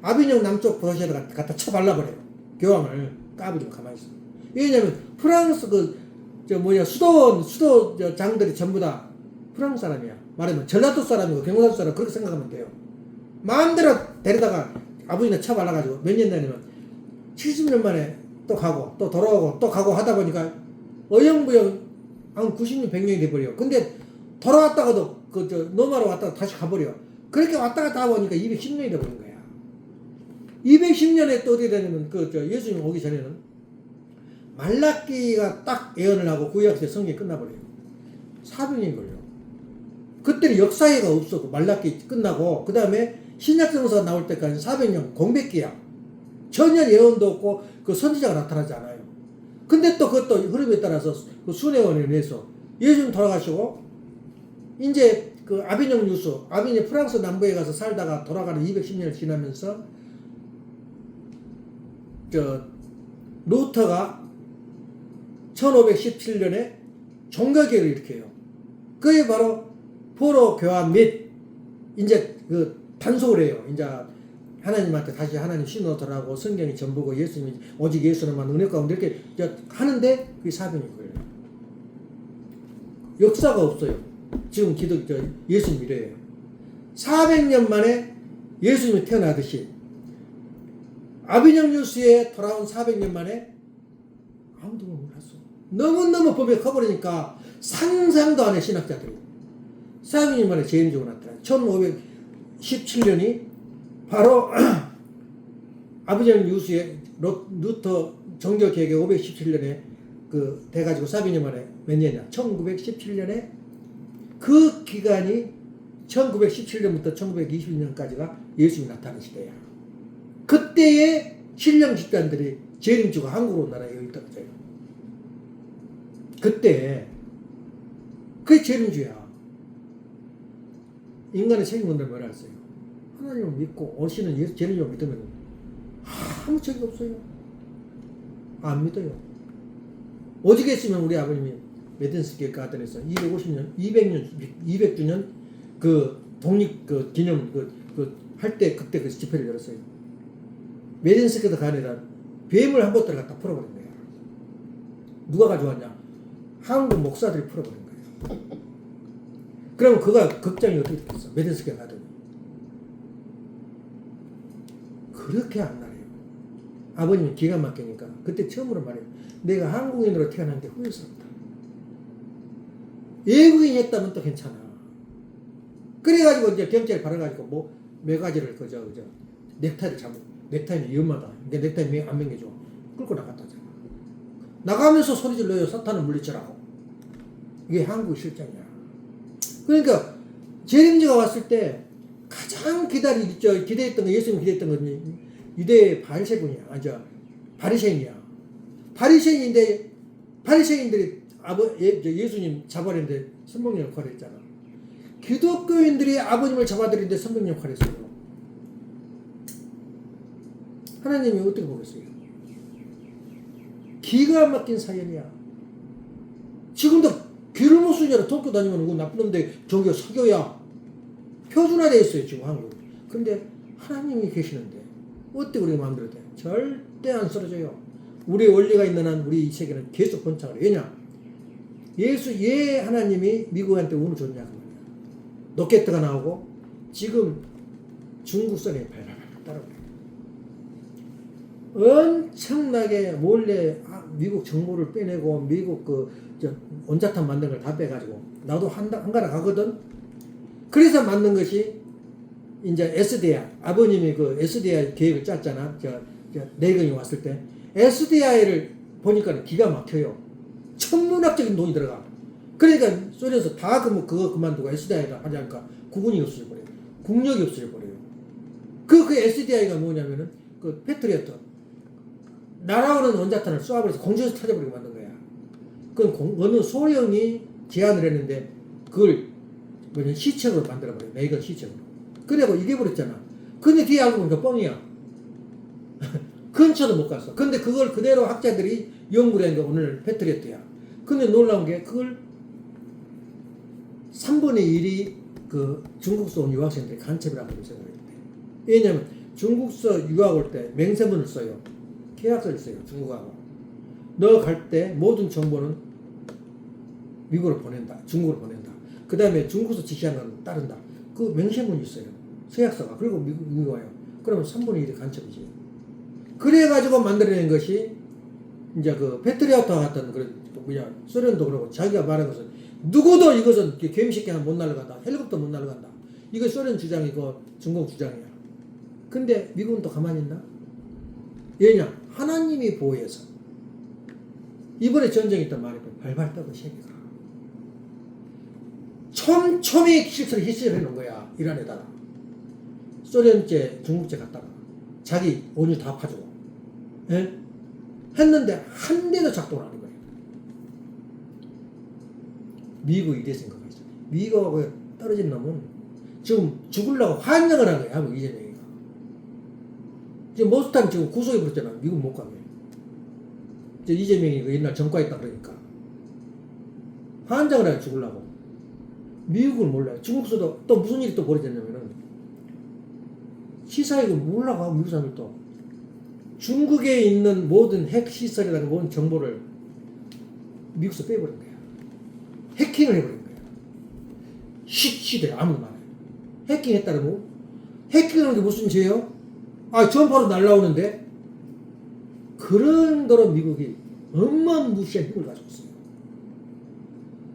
아비뇽 남쪽 도시에다가 갖다 쳐발라버려요. 교황을 까부리고 가만히 있어. 왜냐면 프랑스 수도 장들이 전부 다 프랑스 사람이야. 말하면 전라도 사람이고 경상도 사람 그렇게 생각하면 돼요. 마음대로 데려다가 아버지나 쳐발라가지고 몇 년 다니면 70년 만에 또 가고 또 돌아오고 또 가고 하다 보니까 어영부영 한 90년 100년이 돼버려. 근데 돌아왔다가도 노마로 왔다가 다시 가버려. 그렇게 왔다 갔다 보니까 210년이 돼버린 거야. 210년에 또 어떻게 되냐면 예수님 오기 전에는 말라기가 딱 예언을 하고 구약시대 성경이 끝나버려요. 400년이 걸려. 그때는 역사회가 없었고 말라기 끝나고 그 다음에 신약성서가 나올 때까지 400년 공백기야. 전혀 예언도 없고 그 선지자가 나타나지 않아요. 근데 또 그것도 흐름에 따라서 그 순회원에 의해서 예수님 돌아가시고 이제 그 아비뇽 프랑스 남부에 가서 살다가 돌아가는 210년을 지나면서 루터가 1517년에 종교개혁을 일으켜요. 그게 바로 포로 교환 및 이제 그 단속을 해요. 이제 하나님한테 다시 하나님 신호더라고 성경이 전부고 예수님이 오직 예수님만 은혜 가운데 이렇게 이제 하는데 그게 사변이 걸려요. 역사가 없어요. 지금 예수님 이래요. 400년 만에 예수님이 태어나듯이 아비정 유수에 돌아온 400년 만에 아무도 몰랐어. 너무너무 법이 커버리니까 상상도 안 해 신학자들이. 400년 만에 재림주가 나타나. 1517년이 바로 아비정 유수의 루터 종교개혁 517년에 그 돼가지고 400년 만에 몇 년이냐? 1917년에 그 기간이 1917년부터 1922년까지가 예수님이 나타난 시대야. 그때의 신령 집단들이 재림주가 한국으로 나라에 여기 떨어져요. 그때 그게 재림주야. 인간의 책임론을 뭐라 했어요? 하나님을 믿고 오시는 재림주를 믿으면 아무 책이 없어요. 안 믿어요. 오직했으면 우리 아버님이 메든스교회 가든에서 200주년 그 독립 그 기념 할 때 그때 그 집회를 열었어요. 메든스교회 가니라 뱀을 한 것들 갖다 풀어버린 거야. 누가 가져왔냐? 한국 목사들이 풀어버린 거예요. 그러면 그가 걱정이 어떻게 됐겠어? 메든스교회 가더니 그렇게 안 나래요. 아버님이 기가 막히니까 그때 처음으로 말해요. 내가 한국인으로 태어난 게 후회스럽다. 외국인이었다면 또 괜찮아. 그래가지고 이제 경찰에 발아가지고 뭐 매가지를 그저 넥타이를 잡고 넥타이는 위험하다. 그러니까 넥타이 안 맹겨줘. 끌고 나갔다잖아. 나가면서 소리 질러요. 사탄을 물리치라고. 이게 한국 실정이야. 그러니까 재림주가 왔을 때 가장 기대했던 거 예수님 기대했던 건 유대 바리새군이야. 바리새인이야. 바리새인인데 바리새인들이 예수님 잡아내는데 선봉 역할을 했잖아. 기독교인들이 아버님을 잡아들이는데 선봉 역할을 했어요. 하나님이 어떻게 보겠어요? 기가 막힌 사연이야. 지금도 귀를 못 쓰냐라 도쿄 다니면 그 나쁜 놈들 종교 사교야. 표준화되어 있어요 지금 한국. 근데 하나님이 계시는데 어때 우리가 마음대로 돼? 절대 안 쓰러져요. 우리 원리가 있는 한 우리 이 세계는 계속 번창을 해요. 왜냐? 하나님이 미국한테 운을 줬냐 그 말이야. 로켓트가 나오고 지금 중국선에 발발발 따라오고 엄청나게 몰래 미국 정보를 빼내고 미국 원자탄 만든 걸 다 빼가지고 나도 한가라 가거든. 그래서 만든 것이 이제 SDI 아버님이 그 SDI 계획을 짰잖아. 레이건이 왔을 때 SDI를 보니까 기가 막혀요. 천문학적인 돈이 들어가. 그러니까 소련에서 다 그거 그만두고 SDI를 하자니까 국군이 없어져 버려요. 국력이 없어져 버려요. 그 SDI가 뭐냐면은 그 패트리어트 날아오는 원자탄을 쏘아버려서 공중에서 터져버리게 만든 거야. 그건 어느 소련이 제안을 했는데 그걸 시책으로 만들어버려요. 레이건 시책으로. 그래고 이겨버렸잖아. 근데 뒤에 알고 보니까 뻥이야. 근처도 못 갔어. 근데 그걸 그대로 학자들이 연구를 한 게 오늘 패트리어트야. 근데 놀라운 게 그걸 3분의 1이 그 중국서 온 유학생들이 간첩이라고 생각을 했대. 왜냐면 중국서 유학 올 때 맹세문을 써요. 계약서를 써요. 중국하고. 너 갈 때 모든 정보는 미국으로 보낸다. 중국으로 보낸다. 그 다음에 중국서 지시한 건 따른다. 그 맹세문이 있어요. 서약서가. 그리고 미국 와요. 그러면 3분의 1이 간첩이지. 그래가지고 만들어낸 것이 이제 그 패트리어트와 같은 소련도 그러고 자기가 말한 것은 누구도 이것은 개미식기 하나 못 날아간다. 헬리콥터 못 날아간다. 이거 소련 주장이고 중국 주장이야. 근데 미국은 또 가만히 있나? 왜냐? 하나님이 보호해서. 이번에 전쟁이 있단 말이야. 발발 떠고 세계가. 촘촘히 실수를 해놓은 거야. 이란에다가. 소련제, 중국제 갖다가. 자기 온유 다 파주고. 예? 했는데 한 대도 작동을 안 하는 거예요. 미국이 이래 생각했어. 미국하고 떨어진 놈은 지금 죽으려고 환영을 한 거야. 이재명이가. 지금 모스탄 지금 구속해버렸잖아. 미국 못 가게. 이제 이재명이 그 옛날 전과했다 그러니까. 환장을 해 죽으려고. 미국을 몰라요. 중국서도 또 무슨 일이 또 벌어졌냐면은 시사이고 몰라가 미국 사람들도 중국에 있는 모든 핵 시설이라는 모든 정보를 미국에서 빼버린 거야. 해킹을 해버린 거야. 시대 아무 말. 해킹했다는 거? 해킹하는 게 무슨 죄요? 아, 전파로 날라오는데 그런 정도로 미국이 어마무시한 힘을 가지고 있어요.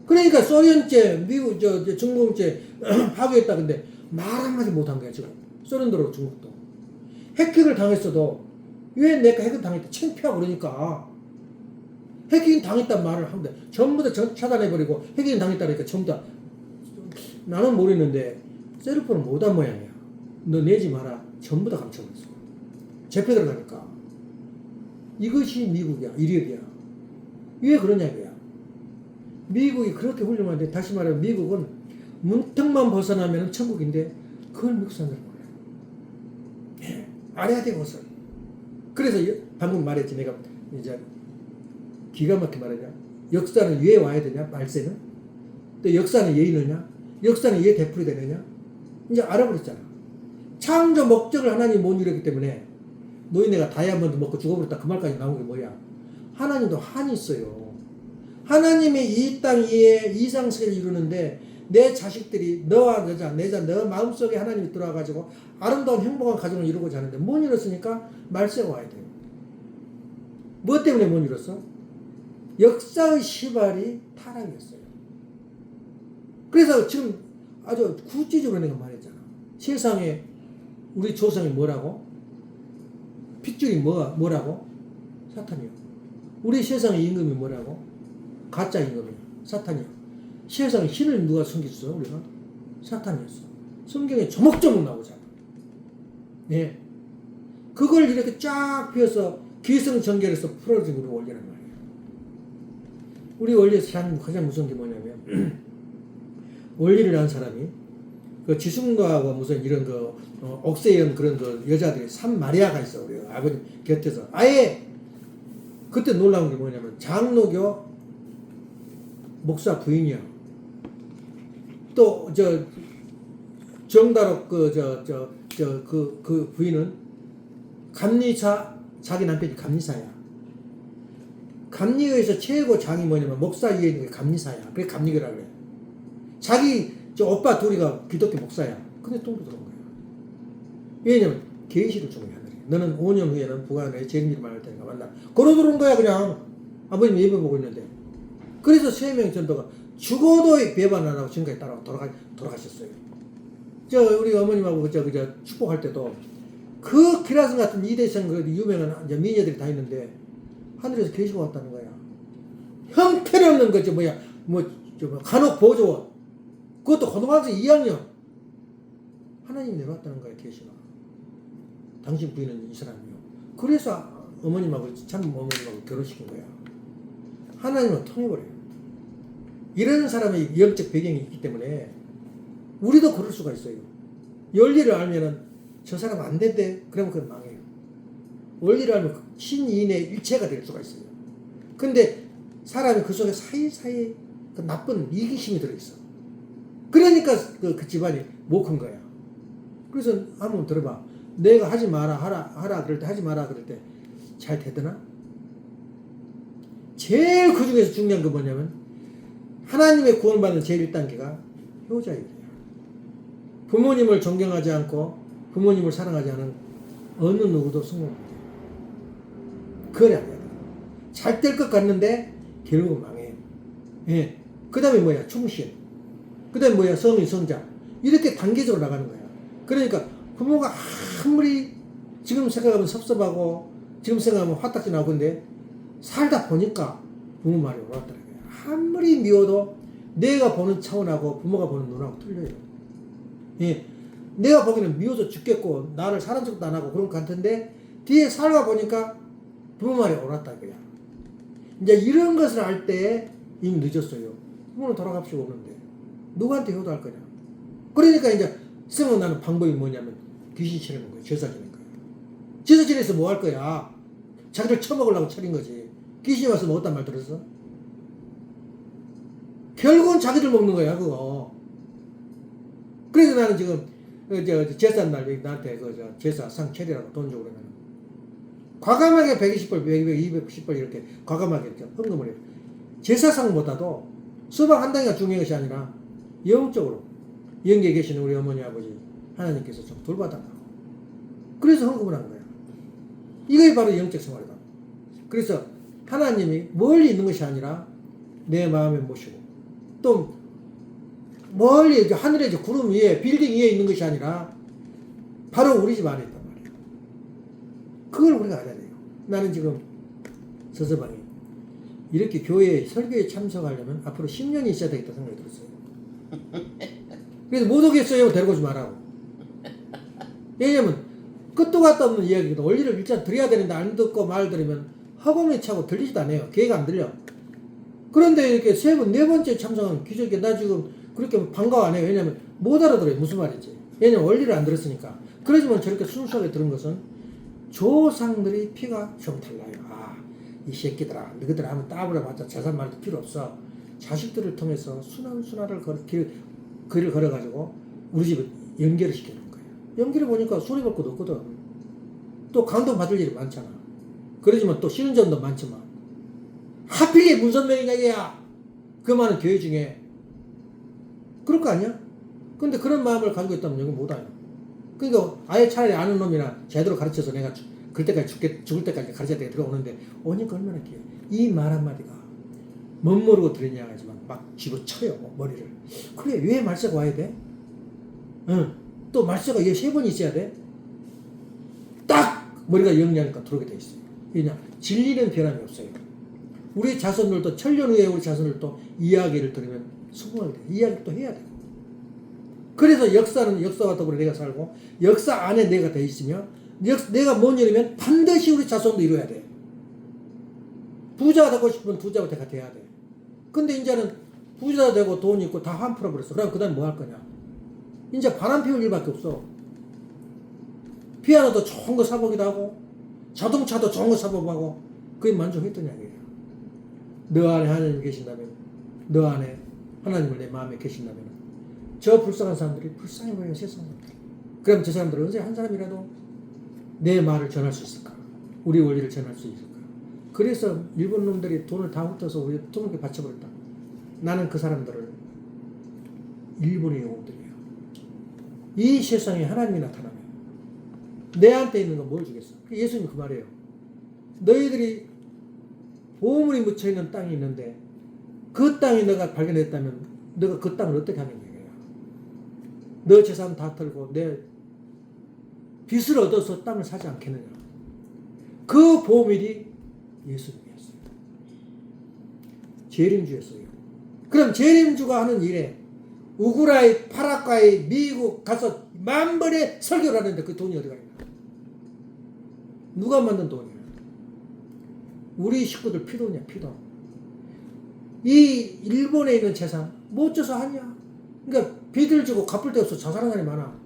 그러니까 소련제, 미국, 중국제 파괴했다 근데 말 한마디 못한 거야, 지금. 소련도로 중국도. 해킹을 당했어도 왜 내가 해킹 당했다 창피하고 그러니까 해킹 당했단 말을 하는데 전부 다 차단해버리고 해킹 당했다 그러니까 전부 다 나는 모르겠는데 셀폰은 못한 모양이야. 너 내지 마라. 전부 다 감춰버렸어. 재패 들어가니까. 이것이 미국이야. 이력이야. 왜 그러냐고요. 미국이 그렇게 훌륭한데 다시 말하면 미국은 문턱만 벗어나면 천국인데 그걸 미국 사람들 몰라요. 예, 알아야 돼 그것을. 그래서 방금 말했지 내가 이제 기가 막히게 말하냐. 역사는 왜 와야 되냐 말세는. 또 역사는 왜 있느냐. 역사는 왜 되풀이 되느냐. 이제 알아버렸잖아. 창조 목적을 하나님이 못 이뤘기 때문에 노인네가 다이아몬드 먹고 죽어버렸다 그 말까지 나온 게 뭐야. 하나님도 한이 있어요. 하나님이 이 땅 위에 이상세계를 이루는데 내 자식들이 너와 너 마음속에 하나님이 들어와가지고 아름다운 행복한 가정을 이루고자 하는데 못 이뤘으니까 말세가 와야 돼요. 뭐 때문에 못 이뤘어? 역사의 시발이 타락이었어요. 그래서 지금 아주 구체적으로 내가 말했잖아. 세상에 우리 조상이 뭐라고? 핏줄이 뭐라고? 사탄이요. 우리 세상의 임금이 뭐라고? 가짜 임금이요. 사탄이요. 세상에 신을 누가 숨겼어? 우리가? 사탄이었어. 성경에 조목조목 나오잖아. 네. 그걸 이렇게 쫙 펴서 기성전결해서 풀어진 우리 원리란 말이에요. 우리 원리에서 가장 무서운 게 뭐냐면 원리를 아는 사람이 그 지순과하고 무슨 이런 옥세연 그런 여자들이 산마리아가 있어. 우리 아버님 곁에서 아예 그때 놀라운 게 뭐냐면 장로교 목사 부인이야. 또 정다록 그 부인은 감리사 자기 남편이 감리사야. 감리교에서 최고 장이 뭐냐면 목사 위에 있는 게 감리사야. 그래 감리교라 그래. 자기 오빠 둘이가 기독교 목사야. 근데 똥도 들어온 거야. 왜냐면 계시를 주는 게 하늘이야. 너는 5년 후에는 북한에 재림지를 말할 테니까 만나. 걸어 들어온 거야 그냥. 아버님 예배 보고 있는데. 그래서 3명 전도가 죽어도 배반 안 하고 지금까지 따라고 돌아가셨어요. 우리 어머님하고 축복할 때도 그 기라성 같은 이대성 그 유명한 미녀들이 다 있는데 하늘에서 계시가 왔다는 거야. 형편없는 거지 간혹 보조원. 그것도 고등학생 2학년. 하나님이 내려왔다는 거야, 계시가. 당신 부인은 이 사람이요. 그래서 어머님하고 결혼시킨 거야. 하나님은 통해버려요. 이런 사람의 영적 배경이 있기 때문에 우리도 그럴 수가 있어요. 원리를 알면은 저 사람 안 된대. 그러면 그건 망해요. 원리를 알면 신인의 일체가 될 수가 있어요. 근데 사람이 그 속에 사이사이 그 나쁜 이기심이 들어있어. 그러니까 그 집안이 못 큰 거야. 그래서 한번 들어봐. 내가 하지 마라 하라 그럴 때 하지 마라 그럴 때 잘 되더나? 제일 그 중에서 중요한 건 뭐냐면 하나님의 구원받는 제일 1단계가 효자입니다. 부모님을 존경하지 않고 부모님을 사랑하지 않은 어느 누구도 성공 못해요. 그래 안 돼요. 잘 될 것 같는데 결국은 망해요. 예. 그 다음에 뭐야? 충신. 그 다음에 뭐야? 성인, 성자. 이렇게 단계적으로 나가는 거야. 그러니까 부모가 아무리 지금 생각하면 섭섭하고 지금 생각하면 화딱지 나오는데 살다 보니까 부모 말이 옳았더라고요. 아무리 미워도 내가 보는 차원하고 부모가 보는 눈하고 틀려요. 예. 내가 보기에는 미워서 죽겠고 나를 사람 척도 안 하고 그런 것 같은데 뒤에 살다 보니까 부모 말이 옳았다 이거야. 이제 이런 것을 알 때 이미 늦었어요. 부모는 돌아갈 수가 없는데 누구한테 효도할 거냐. 그러니까 이제 생각나는 방법이 뭐냐면 귀신 치르는 거예요. 제사 지는 거예요. 지서진에서 뭐 할 거야? 자기들 처먹으려고 차린 거지. 귀신이 와서 먹었단 말 들었어? 결국은 자기들 먹는 거야, 그거. 그래서 나는 지금, 제삿날 나한테 제사상 차리라고 돈 주고 그러면 과감하게 120불, 210불 이렇게 과감하게 이렇게 헌금을 해요. 제사상보다도 수박 한 단위가 중요한 것이 아니라 영적으로 영계에 계시는 우리 어머니 아버지 하나님께서 좀 돌봐달라고. 그래서 헌금을 한 거야. 이게 바로 영적 생활이다. 그래서 하나님이 멀리 있는 것이 아니라 내 마음에 모시고 또 멀리 이제 하늘에 이제 구름 위에 빌딩 위에 있는 것이 아니라 바로 우리 집 안에 있단 말이에요. 그걸 우리가 알아야 돼요. 나는 지금 서서방이 이렇게 교회에 설교에 참석하려면 앞으로 10년이 있어야 되겠다 생각이 들었어요. 그래서 못 오겠어요. 데리고 오지 말라고. 왜냐면 끝도 갔다 없는 이야기거든. 원리를 일단 드려야 되는데 안 듣고 말 들으면 허공에 차고 들리지도 않아요. 귀가 안 들려. 그런데 이렇게 세 번, 네 번째 참석은 기적이 나 지금 그렇게 반가워 안 해요. 왜냐면 못 알아들어요. 무슨 말인지. 왜냐면 원리를 안 들었으니까. 그러지만 저렇게 순수하게 들은 것은 조상들의 피가 좀 달라요. 아, 이 새끼들아, 너희들 한번 따블어봤자 재산 말도 필요 없어. 자식들을 통해서 순환순화를 길을 걸어가지고 우리 집을 연결을 시키는 거예요. 연결해 보니까 소리 볼 것도 없거든. 또 감동 받을 일이 많잖아. 그러지만 또 싫은 점도 많지만 하필이 문선명이가 얘야. 그 많은 교회 중에 그럴 거 아니야? 근데 그런 마음을 가지고 있다면 여기 못 와요. 그러니까 아예 차라리 아는 놈이나 제대로 가르쳐서 내가 그럴 때까지 죽을 때까지 가르쳐야 돼 들어오는데 오니까 얼마나 귀해. 이 말 한마디가 멋모르고 들으냐 하지만 막 집어쳐요 머리를. 그래 왜 말세가 와야 돼? 응. 또 말세가 얘 3번 있어야 돼? 딱 머리가 영리하니까 들어오게 돼 있어요. 왜냐 진리는 변함이 없어요. 우리 자손들도 천년 후에 우리 자손들도 이야기를 들으면 성공하게 돼. 이야기를 또 해야 되고. 그래서 역사는 역사와 더불어 내가 살고 역사 안에 내가 돼 있으며 내가 뭔 일이면 반드시 우리 자손도 이루어야 돼. 부자가 되고 싶으면 부자가 돼야 돼. 근데 이제는 부자 되고 돈 있고 다 한 풀어버렸어. 그럼 그 다음에 뭐 할 거냐? 이제 바람 피울 일밖에 없어. 피아노도 좋은 거 사보기도 하고 자동차도 좋은 거 사보고 하고 그게 만족했던 이야기예요. 너 안에 하나님 계신다면 너 안에 하나님을 내 마음에 계신다면 저 불쌍한 사람들이 불쌍해 보이는 세상에 그럼 저 사람들은 언제 한 사람이라도 내 말을 전할 수 있을까? 우리 원리를 전할 수 있을까? 그래서 일본 놈들이 돈을 다 훑어서 우리 통역에 바쳐버렸다. 나는 그 사람들을 일본의 영웅들이에요. 이 세상에 하나님이 나타나면 내한테 있는 건 뭘 주겠어? 예수님이 그 말이에요. 너희들이 보물이 묻혀있는 땅이 있는데 그 땅이 너가 발견했다면 너가 그 땅을 어떻게 하는 거야? 너 재산 다 털고 내 빚을 얻어서 땅을 사지 않겠느냐? 그 보물이 예수님이었어요. 재림주였어요. 그럼 재림주가 하는 일에 우구라이, 파라과이, 미국 가서 만번에 설교를 하는데 그 돈이 어디 가냐? 누가 만든 돈이야? 우리 식구들 피돈이야, 피돈. 이 일본에 있는 재산 못 줘서 하냐? 그러니까 빚을 주고 갚을 데 없어 자살하는 사람이 많아.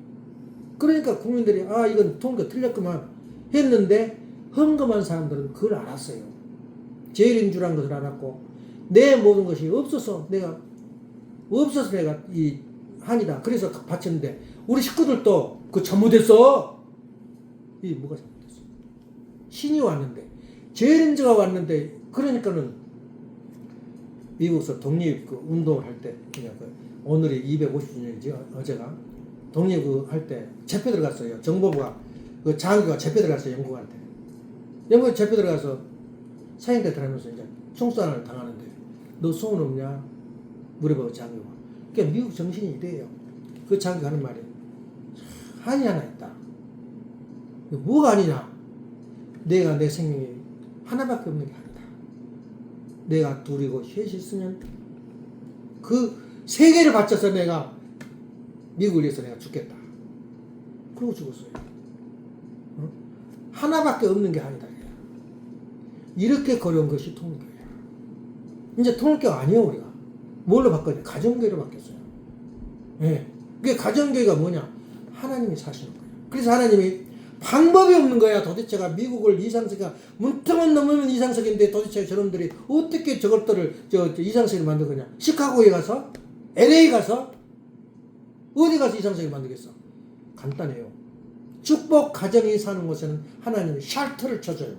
그러니까 국민들이 아 이건 통계 틀렸구만 했는데 헌금한 사람들은 그걸 알았어요. 재림주란 것을 알았고 내 모든 것이 없어서 내가 이 한이다. 그래서 바쳤는데 우리 식구들도 그 잘못했어. 이 뭐가 잘못했어? 신이 왔는데 재림주가 왔는데 그러니까는 미국에서 독립 그 운동을 할 때 그냥 오늘이 250주년이지 어제가 독립 그 할 때 재패 들어갔어요. 정보부가 그 장교가 재패 들어갔어요. 영국한테. 영국 재패 들어가서 사형대 들어가면서 이제 총살을 당하는데 너 소원 없냐? 물어보고 장교가. 그러니까 미국 정신이 이래요. 그 장교가 하는 말이 한이 하나 있다. 뭐가 아니냐? 내가 내 생명이 하나밖에 없는 게 아니다. 내가 둘이고 셋이 있으면 그 세 개를 바쳐서 내가 미국을 위해서 내가 죽겠다. 그러고 죽었어요. 어? 하나밖에 없는 게 아니다. 이렇게 거려온 것이 통일교회야. 이제 통일교회가 아니에요 우리가. 뭘로 바꿨냐? 가정교회로 바뀌었어요. 예. 그게 가정교회가 뭐냐? 하나님이 사시는 거예요. 그래서 하나님이 방법이 없는 거야. 도대체가 미국을 이상세계가 문턱만 넘으면 이상세계인데 도대체 저놈들이 어떻게 저것들을 이상세계를 만든 거냐? 시카고에 가서, LA 가서, 어디 가서 이상세계를 만들겠어? 간단해요. 축복 가정이 사는 곳에는 하나님이 샬터를 쳐줘요.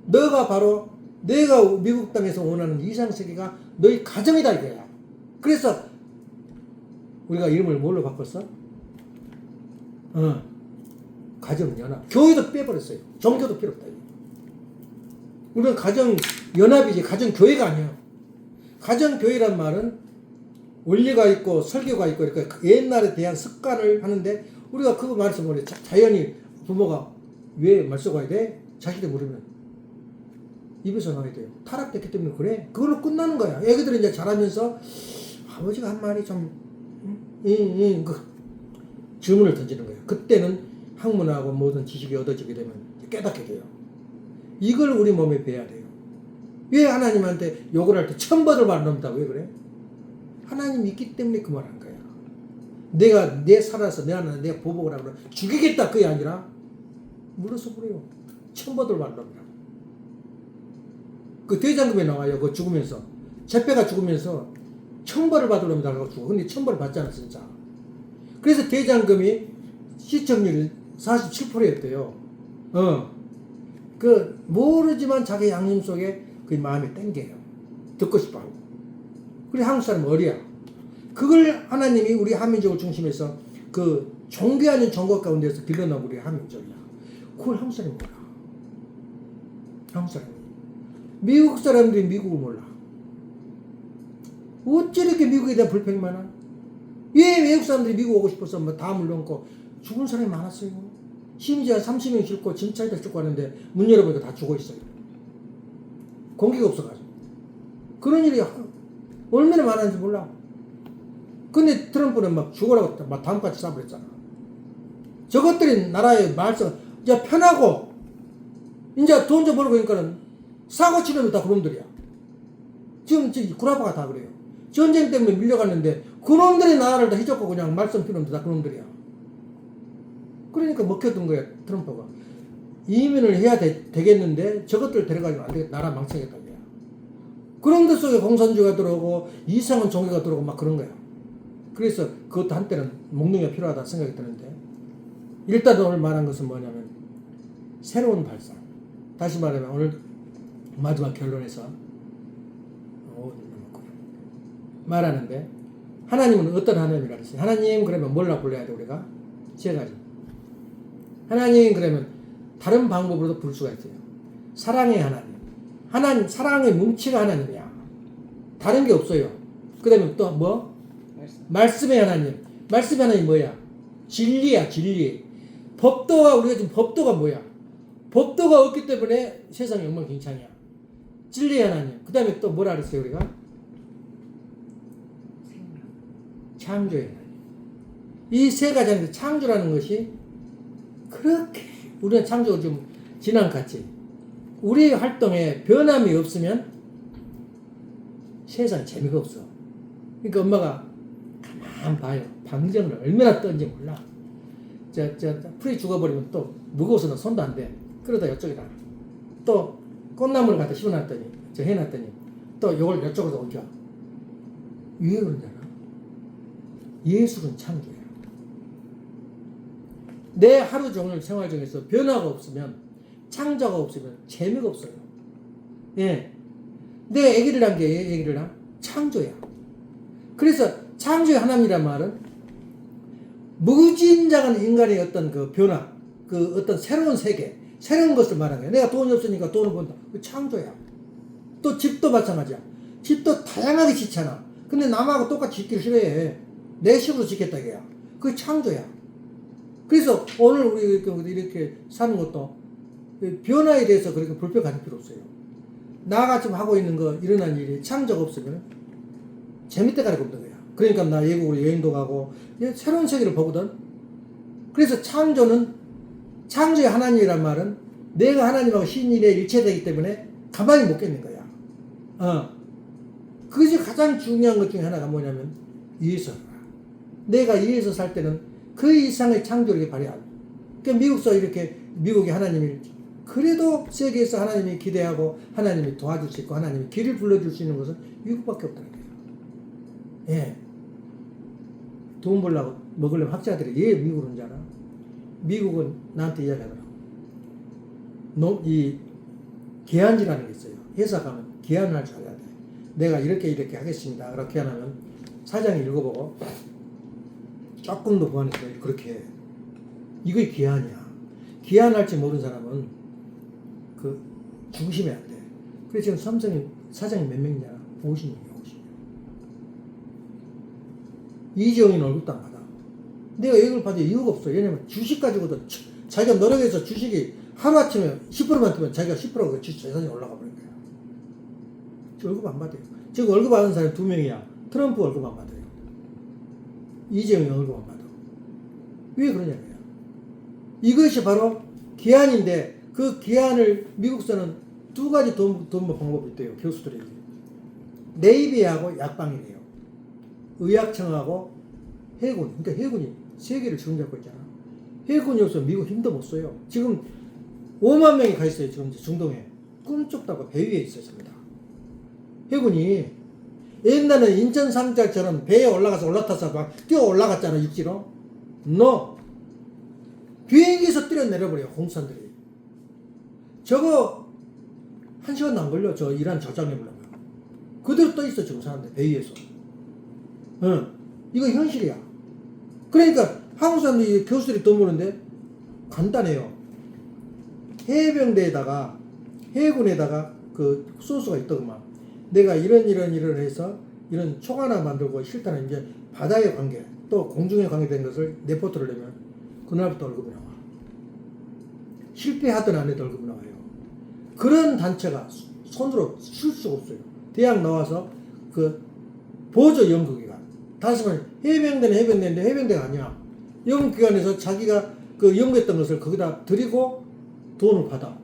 너가 바로 내가 미국 땅에서 원하는 이상세계가 너희 가정이다 이거야. 그래서 우리가 이름을 뭘로 바꿨어? 가정연합. 교회도 빼버렸어요. 종교도 필요 없다. 우리는 가정연합이지 가정교회가 아니에요. 가정교회란 말은 원리가 있고 설교가 있고 그러니까 옛날에 대한 습관을 하는데 우리가 그거 말해서 뭐래. 자연히 부모가 왜 말씀해야 돼? 자식들 물으면 입에서 나와야 돼요. 타락됐기 때문에 그래. 그걸로 끝나는 거야. 애기들은 이제 자라면서 아버지가 한 말이 좀 그 질문을 던지는 거예요. 그때는 학문하고 모든 지식이 얻어지게 되면 깨닫게 돼요. 이걸 우리 몸에 배워야 돼요. 왜 하나님한테 욕을 할 때 천벌을 받는다? 왜 그래? 하나님 있기 때문에 그 말 한 거야. 내가 살아서 내 하나님 내가 보복을 하고 죽이겠다 그게 아니라 물어서 그래요. 천벌을 받는다. 그 대장금에 나와요. 그 죽으면서 제페가 죽으면서 천벌을 받으려면 나가고 죽어. 근데 천벌을 받지 않았어 진짜. 그래서 대장금이 시청률이 47%였대요. 그 모르지만 자기 양심 속에 그 마음이 땡겨요. 듣고 싶어하고. 그래 한국 사람 어리야. 그걸 하나님이 우리 한민족을 중심해서 그 종교 아닌 종교 가운데서 길러놓은 우리 한민족이야. 그걸 한국 사람이 몰라. 한국 사람이. 미국 사람들이 미국을 몰라. 어째 이렇게 미국에 대한 불평이 많아? 왜 외국 사람들이 미국 오고 싶어서 뭐 다 물러놓고 죽은 사람이 많았어요. 심지어 30명 싣고 진짜에다 쫓고 가는데 문 열어보니까 다 죽어 있어요. 공기가 없어가지고. 그런 일이 얼마나 많았는지 몰라. 근데 트럼프는 막 죽으라고 막 다음까지 쏴버렸잖아. 저것들이 나라의 말씀, 이제 편하고, 이제 돈 좀 벌고 그러니까는 사고 치는 다 그놈들이야. 지금 구라파가 다 그래요. 전쟁 때문에 밀려갔는데 그놈들이 나라를 다 해줬고 그냥 말씀 필요 없는데 다 그놈들이야. 그러니까 먹혀둔 거야 트럼프가. 이민을 해야 되겠는데 저것들 데려가지면 안 되겠다. 나라 망치겠다. 그런 데 속에 공산주의가 들어오고 이상한 종교가 들어오고 막 그런 거야. 그래서 그것도 한때는 몽둥이가 필요하다 생각이 드는데 일단 오늘 말한 것은 뭐냐면 새로운 발상. 다시 말하면 오늘 마지막 결론에서 말하는데 하나님은 어떤 하나님이라 그랬어요? 하나님 그러면 뭘로 불러야 돼 우리가? 세 가지. 하나님 그러면 다른 방법으로도 부를 수가 있어요. 사랑의 하나님. 하나님 사랑의 뭉치가 하나님이야. 다른 게 없어요. 그 다음에 또 뭐? 말씀의 하나님. 말씀의 하나님 뭐야? 진리야 진리. 법도가 우리가 지금 법도가 뭐야? 법도가 없기 때문에 세상이 엉망진창이야. 진리의 하나님. 그 다음에 또 뭐라 그랬어요 우리가? 창조의 하나님. 이 세 가지 하는데 창조라는 것이 그렇게 우리가 창조가 좀 지난같이 우리 활동에 변함이 없으면 세상에 재미가 없어. 그러니까 엄마가 가만 봐요. 방정을 얼마나 떤지 몰라. 풀이 죽어버리면 또 무거워서 너 손도 안 돼. 그러다 이쪽에다 또 꽃나무를 갖다 심어놨더니 해놨더니 또 요걸 이쪽으로 옮겨. 왜 그러냐? 예술은 창조야. 내 하루 종일 생활 중에서 변화가 없으면 창조가 없으면 재미가 없어요. 예. 내 얘기를 한 게 얘기를 한 창조야. 그래서 창조의 하나님이란 말은 무진장한 인간의 어떤 그 변화, 그 어떤 새로운 세계, 새로운 것을 말하는 거야. 내가 돈이 없으니까 돈을 번다. 그 창조야. 또 집도 마찬가지야. 집도 다양하게 짓잖아. 근데 남하고 똑같이 짓기를 싫어해. 내 식으로 짓겠다 이거야. 그게 창조야. 그래서 오늘 우리 이렇게 사는 것도 변화에 대해서 그렇게 불평 가질 필요 없어요. 나가 지금 하고 있는 거 일어난 일이 창조가 없으면 재밌대가리가 없는 거야. 그러니까 나 외국으로 여행도 가고 새로운 세계를 보거든. 그래서 창조의 하나님이란 말은 내가 하나님하고 신인에 일체되기 때문에 가만히 못 겠는 거야. 그것이 가장 중요한 것 중에 하나가 뭐냐면 이에서 내가 이에서 살 때는 그 이상의 창조력이 발휘하고 그러니까 미국서 이렇게 미국이 하나님이 그래도 세계에서 하나님이 기대하고 하나님이 도와줄 수 있고 하나님이 길을 불러줄 수 있는 것은 미국밖에 없다는 거예요. 예. 돈 벌려고 먹으려면 학자들이 왜 미국을 온 줄 알아? 미국은 나한테 이야기하더라고. 이 계안지라는 게 있어요. 회사 가면 계안을 할 줄 알아야 돼. 내가 이렇게 하겠습니다. 그렇게 하면 사장이 읽어보고 조금 더 보완해서 그렇게 해. 이게 계안이야. 계안할 줄 모르는 사람은 그 중심해야 돼. 그래서 지금 삼성이 사장이 몇 명이냐? 50명이야. 50명. 이재용이는 월급도 안 받아. 내가 이걸 받을 이유가 없어. 왜냐면 주식 가지고도 자기가 노력해서 주식이 하루아침에 10%만 뜨면 자기가 10%가 재산이 올라가 버린 거야. 저 월급 안 받아요. 지금 월급 받는 사람이 2명이야. 트럼프 월급 안 받아요. 이재용이 월급 안 받아. 왜 그러냐고요. 이것이 바로 기한인데 그 기한을 미국서는 두 가지 돈 방법이 있대요. 교수들이. 네이비하고 약방이래요. 의약청하고 해군. 그러니까 해군이 세계를 지금 잡고 있잖아. 해군이 없어 미국 힘도 못 써요. 지금 5만 명이 가 있어요. 지금 중동에. 꿈쩍다고 배 위에 있었습니다. 해군이 옛날에 인천 상자처럼 배에 올라타서 막 뛰어 올라갔잖아. 육지로. No. 비행기에서 뛰어 내려버려요. 공산들이. 저거 1시간도 안 걸려. 저 이란 저장해보려면. 그대로 떠 있어. 지금 사람들 배 위에서. 응. 이거 현실이야. 그러니까 한국 사람들이 교수들이 돈 버는데 간단해요. 해병대에다가 해군에다가 그 소스가 있더구만. 내가 이런 해서 이런 총 하나 만들고 실탄은 이제 바다의 관계 또 공중의 관계된 것을 레포트를 내면 그날부터 월급이 나와. 실패하든 안 해도 월급이 나와요. 그런 단체가 손으로 쓸 수가 없어요. 대학 나와서 그 보조 연구기관. 다시 말해 해병대는 해병대인데 해병대가 아니야. 연구기관에서 자기가 그 연구했던 것을 거기다 드리고 돈을 받아.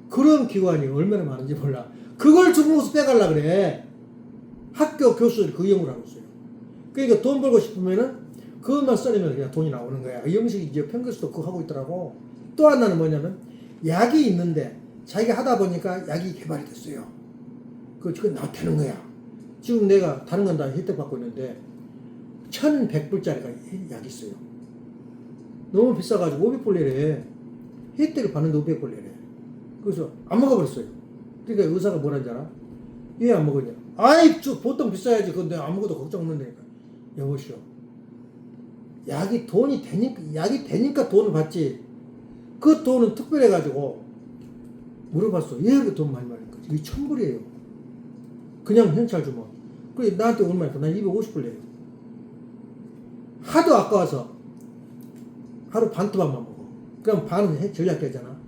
그런 기관이 얼마나 많은지 몰라. 그걸 중국에서 빼가려고 그래. 학교 교수들이 그 연구를 하고 있어요. 그러니까 돈 벌고 싶으면은 그것만 써내면 그냥 돈이 나오는 거야. 이 형식이 이제 평균에서도 그거 하고 있더라고. 또 하나는 뭐냐면 약이 있는데 자기가 하다 보니까 약이 개발이 됐어요. 그거 되는 거야. 지금 내가 다른 건 다 혜택 받고 있는데 1,100불짜리가 약이 있어요. 너무 비싸가지고 500불 내래. 혜택을 받는데 500불 내래. 그래서 안 먹어버렸어요. 그러니까 의사가 뭐라는지 알아? 왜 안 먹었냐? 아이, 보통 비싸야지. 근데 아무것도 걱정 없는다니까. 여보시오. 약이 되니까 돈을 받지. 그 돈은 특별해가지고 물어봤어. 왜 그 돈 많이 받는 거지? 이게 1,000불이에요. 그냥 현찰 주면. 그래, 나한테 얼마니까? 난 250불 내요. 하도 아까워서 하루 반토막만 먹어. 그럼 반은 전략되잖아.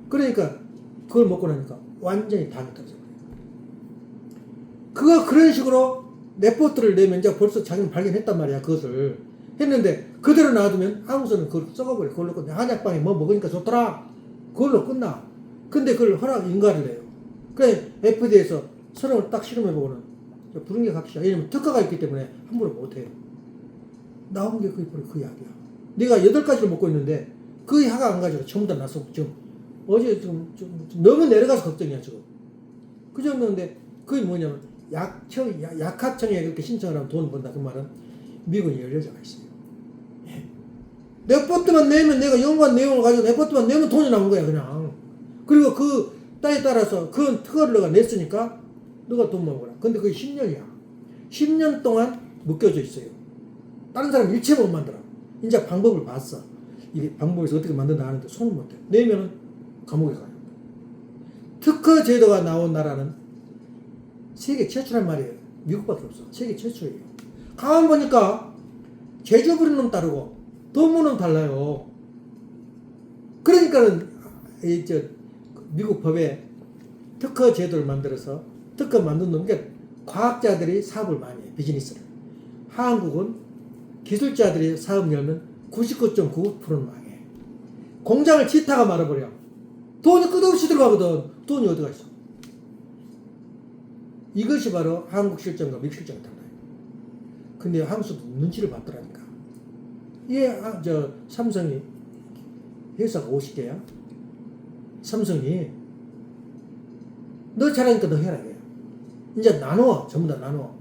그러니까 그걸 먹고 나니까 완전히 당이 떨어져 버려요. 그런 식으로 레포트를 내면 이제 벌써 자기는 발견했단 말이야. 그것을 했는데 그대로 놔두면 한국에서는 그걸 썩어버려. 그걸로 끝나. 한약방에 뭐 먹으니까 좋더라. 그걸로 끝나. 근데 그걸 인가를 해요. 그래 FDA에서 서름을 딱 실험해보고는 불응격 합시다. 왜냐면 특허가 있기 때문에 함부로 못해요. 나온 게 거의 바로 그 약이야. 내가 8가지를 먹고 있는데 그 약을 안 가지고 전부 다 났어. 지금 어제 좀 너무 내려가서 걱정이야 지금. 그 정도인데 그게 뭐냐면 약학청에 그렇게 신청을 하면 돈 번다. 그 말은 미국에 열려져가 있어요. 레포트만 내면 내가 연구한 내용을 가지고 레포트만 내면 돈이 나온 거야 그냥. 그리고 그 따에 따라서 그건 특허를 너가 냈으니까 너가 돈 먹어라. 근데 그게 10년이야. 10년 동안 묶여져 있어요. 다른 사람 일체 못 만들어. 이제 방법을 봤어. 이게 방법에서 어떻게 만든다 하는데 손을 못 대. 내면은 감옥에 가요. 특허 제도가 나온 나라는 세계 최초란 말이에요. 미국밖에 없어. 세계 최초예요. 가만 보니까 제조 부리는 놈 다르고 돈 버는 놈 달라요. 그러니까는 미국 법에 특허 제도를 만들어서 특허 만든 놈, 그러니까 과학자들이 사업을 많이 해. 비즈니스를. 한국은 기술자들이 사업 열면 99.9%는 망해. 공장을 지타가 말아버려. 돈이 끝없이 들어가거든. 돈이 어디가 있어? 이것이 바로 한국 실정과 미국 실정이 달라요. 근데 한국도 눈치를 봤더라니까. 삼성이 회사가 50개야. 삼성이. 너 잘하니까 너 해라. 이거야. 이제 나눠. 전부 다 나눠.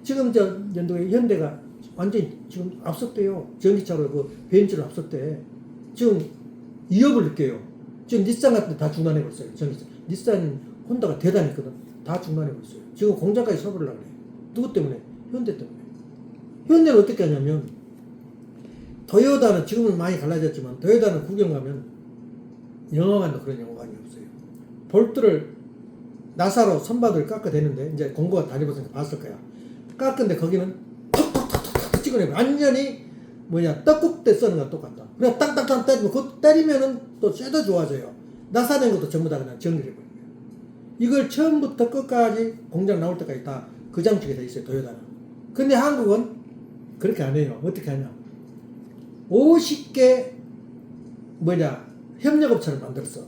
지금 저 연도에 현대가 완전히 지금 앞섰대요. 전기차로 그 벤츠를 앞섰대. 지금 위협을 느껴요. 지금 닛산 같은 데 다 중단해고 있어요. 전기차. 닛산, 혼다가 대단히 있거든. 다 중단해고 있어요. 지금 공장까지 서버리려고 그래. 누구 때문에? 현대 때문에. 현대는 어떻게 하냐면, 토요타는 지금은 많이 갈라졌지만, 토요타는 구경 가면, 영화관도 그런 영화관이 없어요. 볼트를, 나사로 선반을 깎아대는데, 이제 공고가 다녀봤으니까 봤을 거야. 깎은데 거기는 톡톡톡톡 찍어내고, 완전히, 떡국대 써는 거랑 똑같다. 그냥 땅땅땅 때리면, 그거 때리면은 또 쇠도 좋아져요. 나사된 것도 전부 다 그냥 정리해버려요. 이걸 처음부터 끝까지 공장 나올 때까지 다 그 장치가 돼 있어요, 토요타는. 근데 한국은 그렇게 안 해요. 어떻게 하냐. 50개, 협력업체를 만들었어.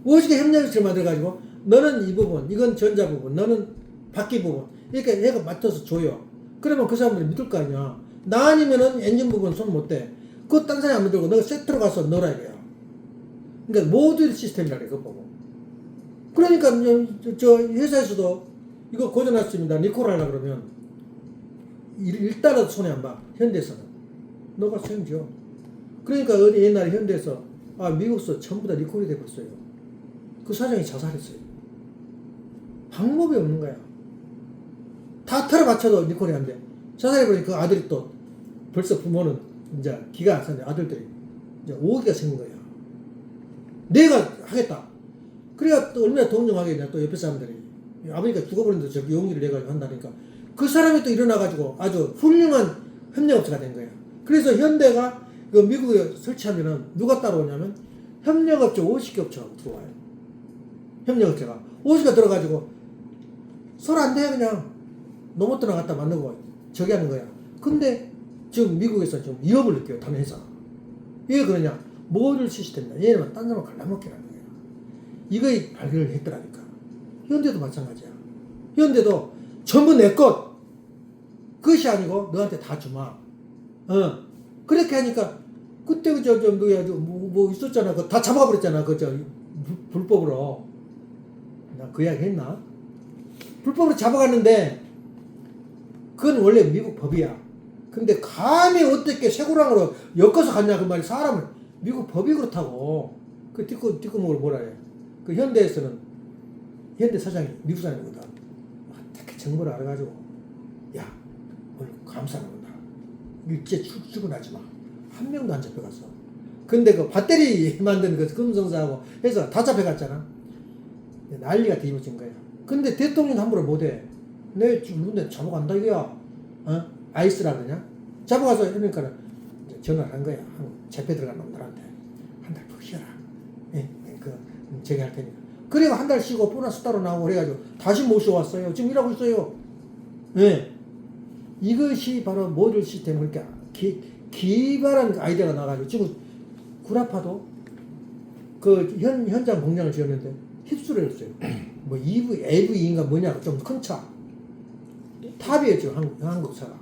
50개 협력업체를 만들어가지고, 너는 이 부분, 이건 전자 부분, 너는 바퀴 부분, 이렇게 얘가 맡아서 줘요. 그러면 그 사람들이 믿을 거 아니야. 나 아니면은 엔진 부분 손 못 대. 그거 딴 사람이 안 만들고, 너가 세트로 가서 넣으라 이거야. 그러니까 모듈 시스템이라 그래, 그거 보고. 그러니까, 저 회사에서도 이거 고장났습니다. 리콜 하려고 그러면, 일단은 손해 안 봐. 현대에서는. 너가 책임져. 그러니까 어디 옛날에 현대에서, 미국서 전부 다 리콜이 돼버렸어요. 그 사장이 자살했어요. 방법이 없는 거야. 다 털어 맞춰도 리콜이 안 돼. 자살해버리니까 그 아들이 또, 벌써 부모는 이제 기가 안 차는데 아들들이 이제 오기가 생긴 거야. 내가 하겠다. 그래야 또 얼마나 동정하겠냐, 또 옆에 사람들이. 아버지가 죽어버렸는데 저기 용기를 내가지고 한다니까. 그 사람이 또 일어나가지고 아주 훌륭한 협력업체가 된 거야. 그래서 현대가 그 미국에 설치하면은 누가 따라오냐면 협력업체 50개 업체가 들어와요. 협력업체가. 50개 들어가지고 서로 안 돼, 그냥. 로봇들랑 갖다 맞는 거, 저기 하는 거야. 근데 지금 미국에서 좀 위협을 느껴요, 다른 회사가. 왜 그러냐? 모듈 시스템이다. 얘네만 딴 사람을 갈라먹기라는 거야. 이거에 발견을 했더라니까. 현대도 마찬가지야. 현대도 전부 내 것. 그것이 아니고 너한테 다 주마. 그렇게 하니까 그때 뭐 있었잖아. 그 다 잡아버렸잖아. 불법으로. 나 그 이야기 했나? 불법으로 잡아갔는데 그건 원래 미국 법이야. 근데 감히 어떻게 쇠고랑으로 엮어서 갔냐 그 말이. 사람을. 미국 법이 그렇다고. 그 뒷구멍을 뭐라 해. 그 현대에서는 현대 사장이 미국 사람이거든. 어떻게 정보를 알아가지고, 야, 오늘 감사는 온다. 일제 출근하지 마. 한 명도 안 잡혀갔어. 근데 그 배터리 만든 그 금성사하고 해서 다 잡혀갔잖아. 난리가 뒤집어진 거야. 근데 대통령 함부로 못해. 내 누군데 잡아간다 이거야. 아이스라 그러냐? 잡아가서 이러니까 전화를 한 거야. 잡혀 들어간 놈들한테. 한 달 더 쉬어라. 저기 할 테니까. 그리고 한 달 쉬고 보너스 따로 나오고 그래가지고 다시 모셔왔어요. 지금 일하고 있어요. 네. 이것이 바로 모듈 시스템, 그러니까 기발한 아이디어가 나가지고 지금 구라파도 그 현장 공장을 지었는데 휩쓸어 했어요. 뭐 AV인가 뭐냐, 좀 큰 차. 탑이에요, 지금 한국차가.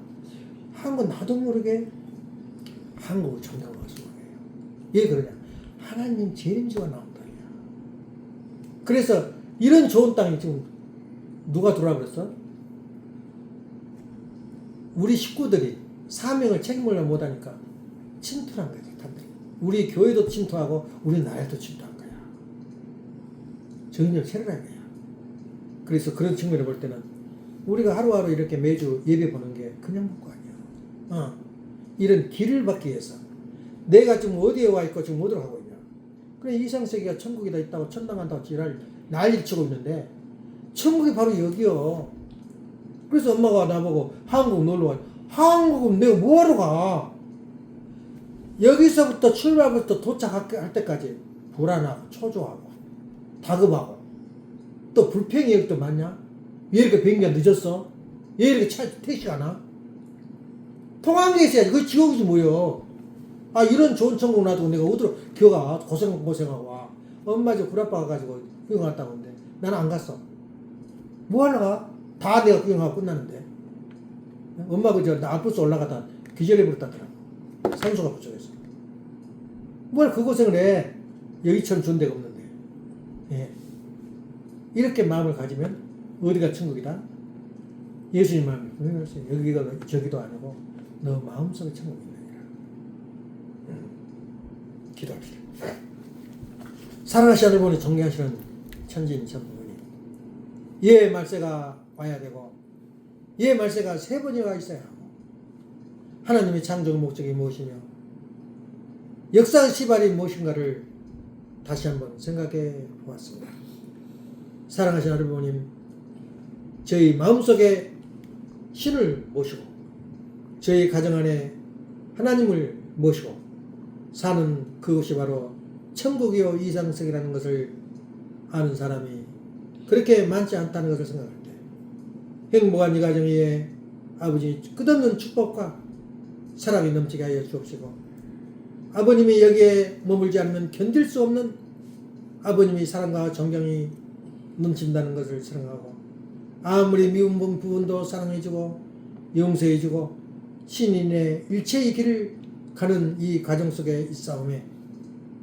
한국 나도 모르게 한국을 점령하고 있는 거예요. 왜 그러냐? 하나님 재림지가 나온다. 그래서 이런 좋은 땅이 지금 누가 들어와 버렸어? 우리 식구들이 사명을 책임을 못하니까 침투한 거야. 우리 교회도 침투하고 우리 나라도 침투한 거야. 정신을 차려라 거야. 그래서 그런 측면을 볼 때는 우리가 하루하루 이렇게 매주 예배 보는 게 그냥 볼 거 아니야. 이런 길을 받기 위해서 내가 지금 어디에 와 있고 지금 어디로 가고 있냐. 그래, 이상세계가 천국에다 있다고 천당한다고 지랄 난리를 치고 있는데 천국이 바로 여기요. 그래서 엄마가 나보고 한국 놀러와. 한국은 내가 뭐하러 가? 여기서부터 출발부터 도착할 때까지 불안하고 초조하고 다급하고 또 불평이 여기도 많냐? 왜 이렇게 비행기가 늦었어? 왜 이렇게 택시가 안 와? 통한 게 있어야지. 그게 지옥이지 뭐요. 이런 좋은 천국 놔두고 내가 어디로 기어가 고생하고 와. 엄마 저 구라빠 가가지고 구경 갔다고 하는데 나는 안 갔어. 뭐 하러 가? 다 내가 구경하고 끝났는데. 엄마 나 알프스 올라가다 기절해 버렸다더라고. 산소가 부족해서. 뭘 그 고생을 해. 여기처럼 좋은 데가 없는데. 예. 이렇게 마음을 가지면 어디가 천국이다? 예수님 마음이 분명하세요. 여기가 저기도 아니고 너 마음속에 천국이 있느니라. 기도합시다. 사랑하시는 하늘보니 존경하시는 천지인 천부모님, 예 말세가 와야 되고 예 말세가 3번이나 있어야 하고 하나님의 창조 목적이 무엇이며 역사의 시발이 무엇인가를 다시 한번 생각해 보았습니다. 사랑하시는 하늘보님, 저희 마음속에 신을 모시고 저희 가정 안에 하나님을 모시고 사는 그것이 바로 천국이요 이상sek이라는 것을 아는 사람이 그렇게 많지 않다는 것을 생각할 때 행복한 이 가정 위에 아버지 끝없는 축복과 사랑이 넘치게 하여 주옵시고 아버님이 여기에 머물지 않으면 견딜 수 없는 아버님의 사랑과 존경이 넘친다는 것을 생각하고 아무리 미운 부분도 사랑해주고 용서해주고 신인의 일체의 길을 가는 이 과정 속에 있사오매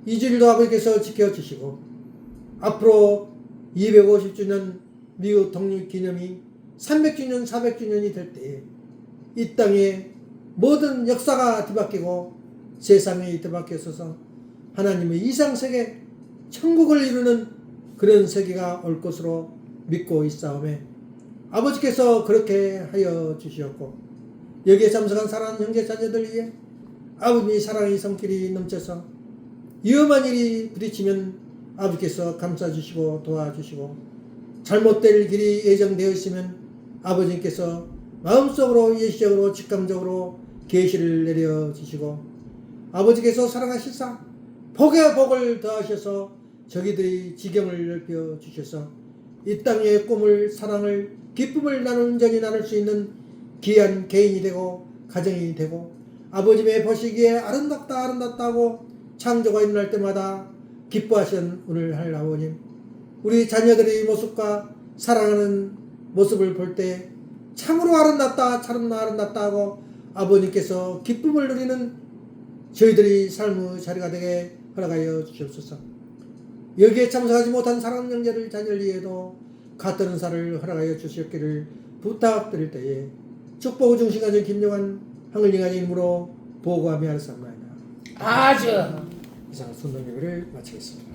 이 주일도 아버지께서 지켜주시고 앞으로 250주년 미국 독립기념이 300주년 400주년이 될 때에 이 땅에 모든 역사가 뒤바뀌고 세상이 뒤바뀌어서 하나님의 이상세계 천국을 이루는 그런 세계가 올 것으로 믿고 있사오매 아버지께서 그렇게 하여 주시었고 여기에 참석한 사랑하는 형제 자녀들 위해 아버님의 사랑의 손길이 넘쳐서 위험한 일이 부딪히면 아버지께서 감싸주시고 도와주시고 잘못될 길이 예정되어 있으면 아버지께서 마음속으로 예시적으로 직감적으로 계시를 내려주시고 아버지께서 사랑하시사 복에 복을 더하셔서 저기들의 지경을 넓혀 주셔서 이 땅의 꿈을 사랑을 기쁨을 온전히 나눌 수 있는 귀한 개인이 되고 가정이 되고 아버지의 보시기에 아름답다 아름답다고 창조가 일어날 때마다 기뻐하시는 오늘 할 아버님, 우리 자녀들의 모습과 사랑하는 모습을 볼 때 참으로 아름답다 참으로 아름답다 하고 아버님께서 기쁨을 누리는 저희들이 삶의 자리가 되게 허락하여 주시옵소서. 여기에 참석하지 못한 사랑하는 형제들 자녀를 위해도 같은 은사를 허락하여 주시옵기를 부탁드릴 때에 축복의 중심가정 김용환 한글링하는 이름으로 보고하며 하였사옵나이다. 아주 이상 순동 예배를 마치겠습니다.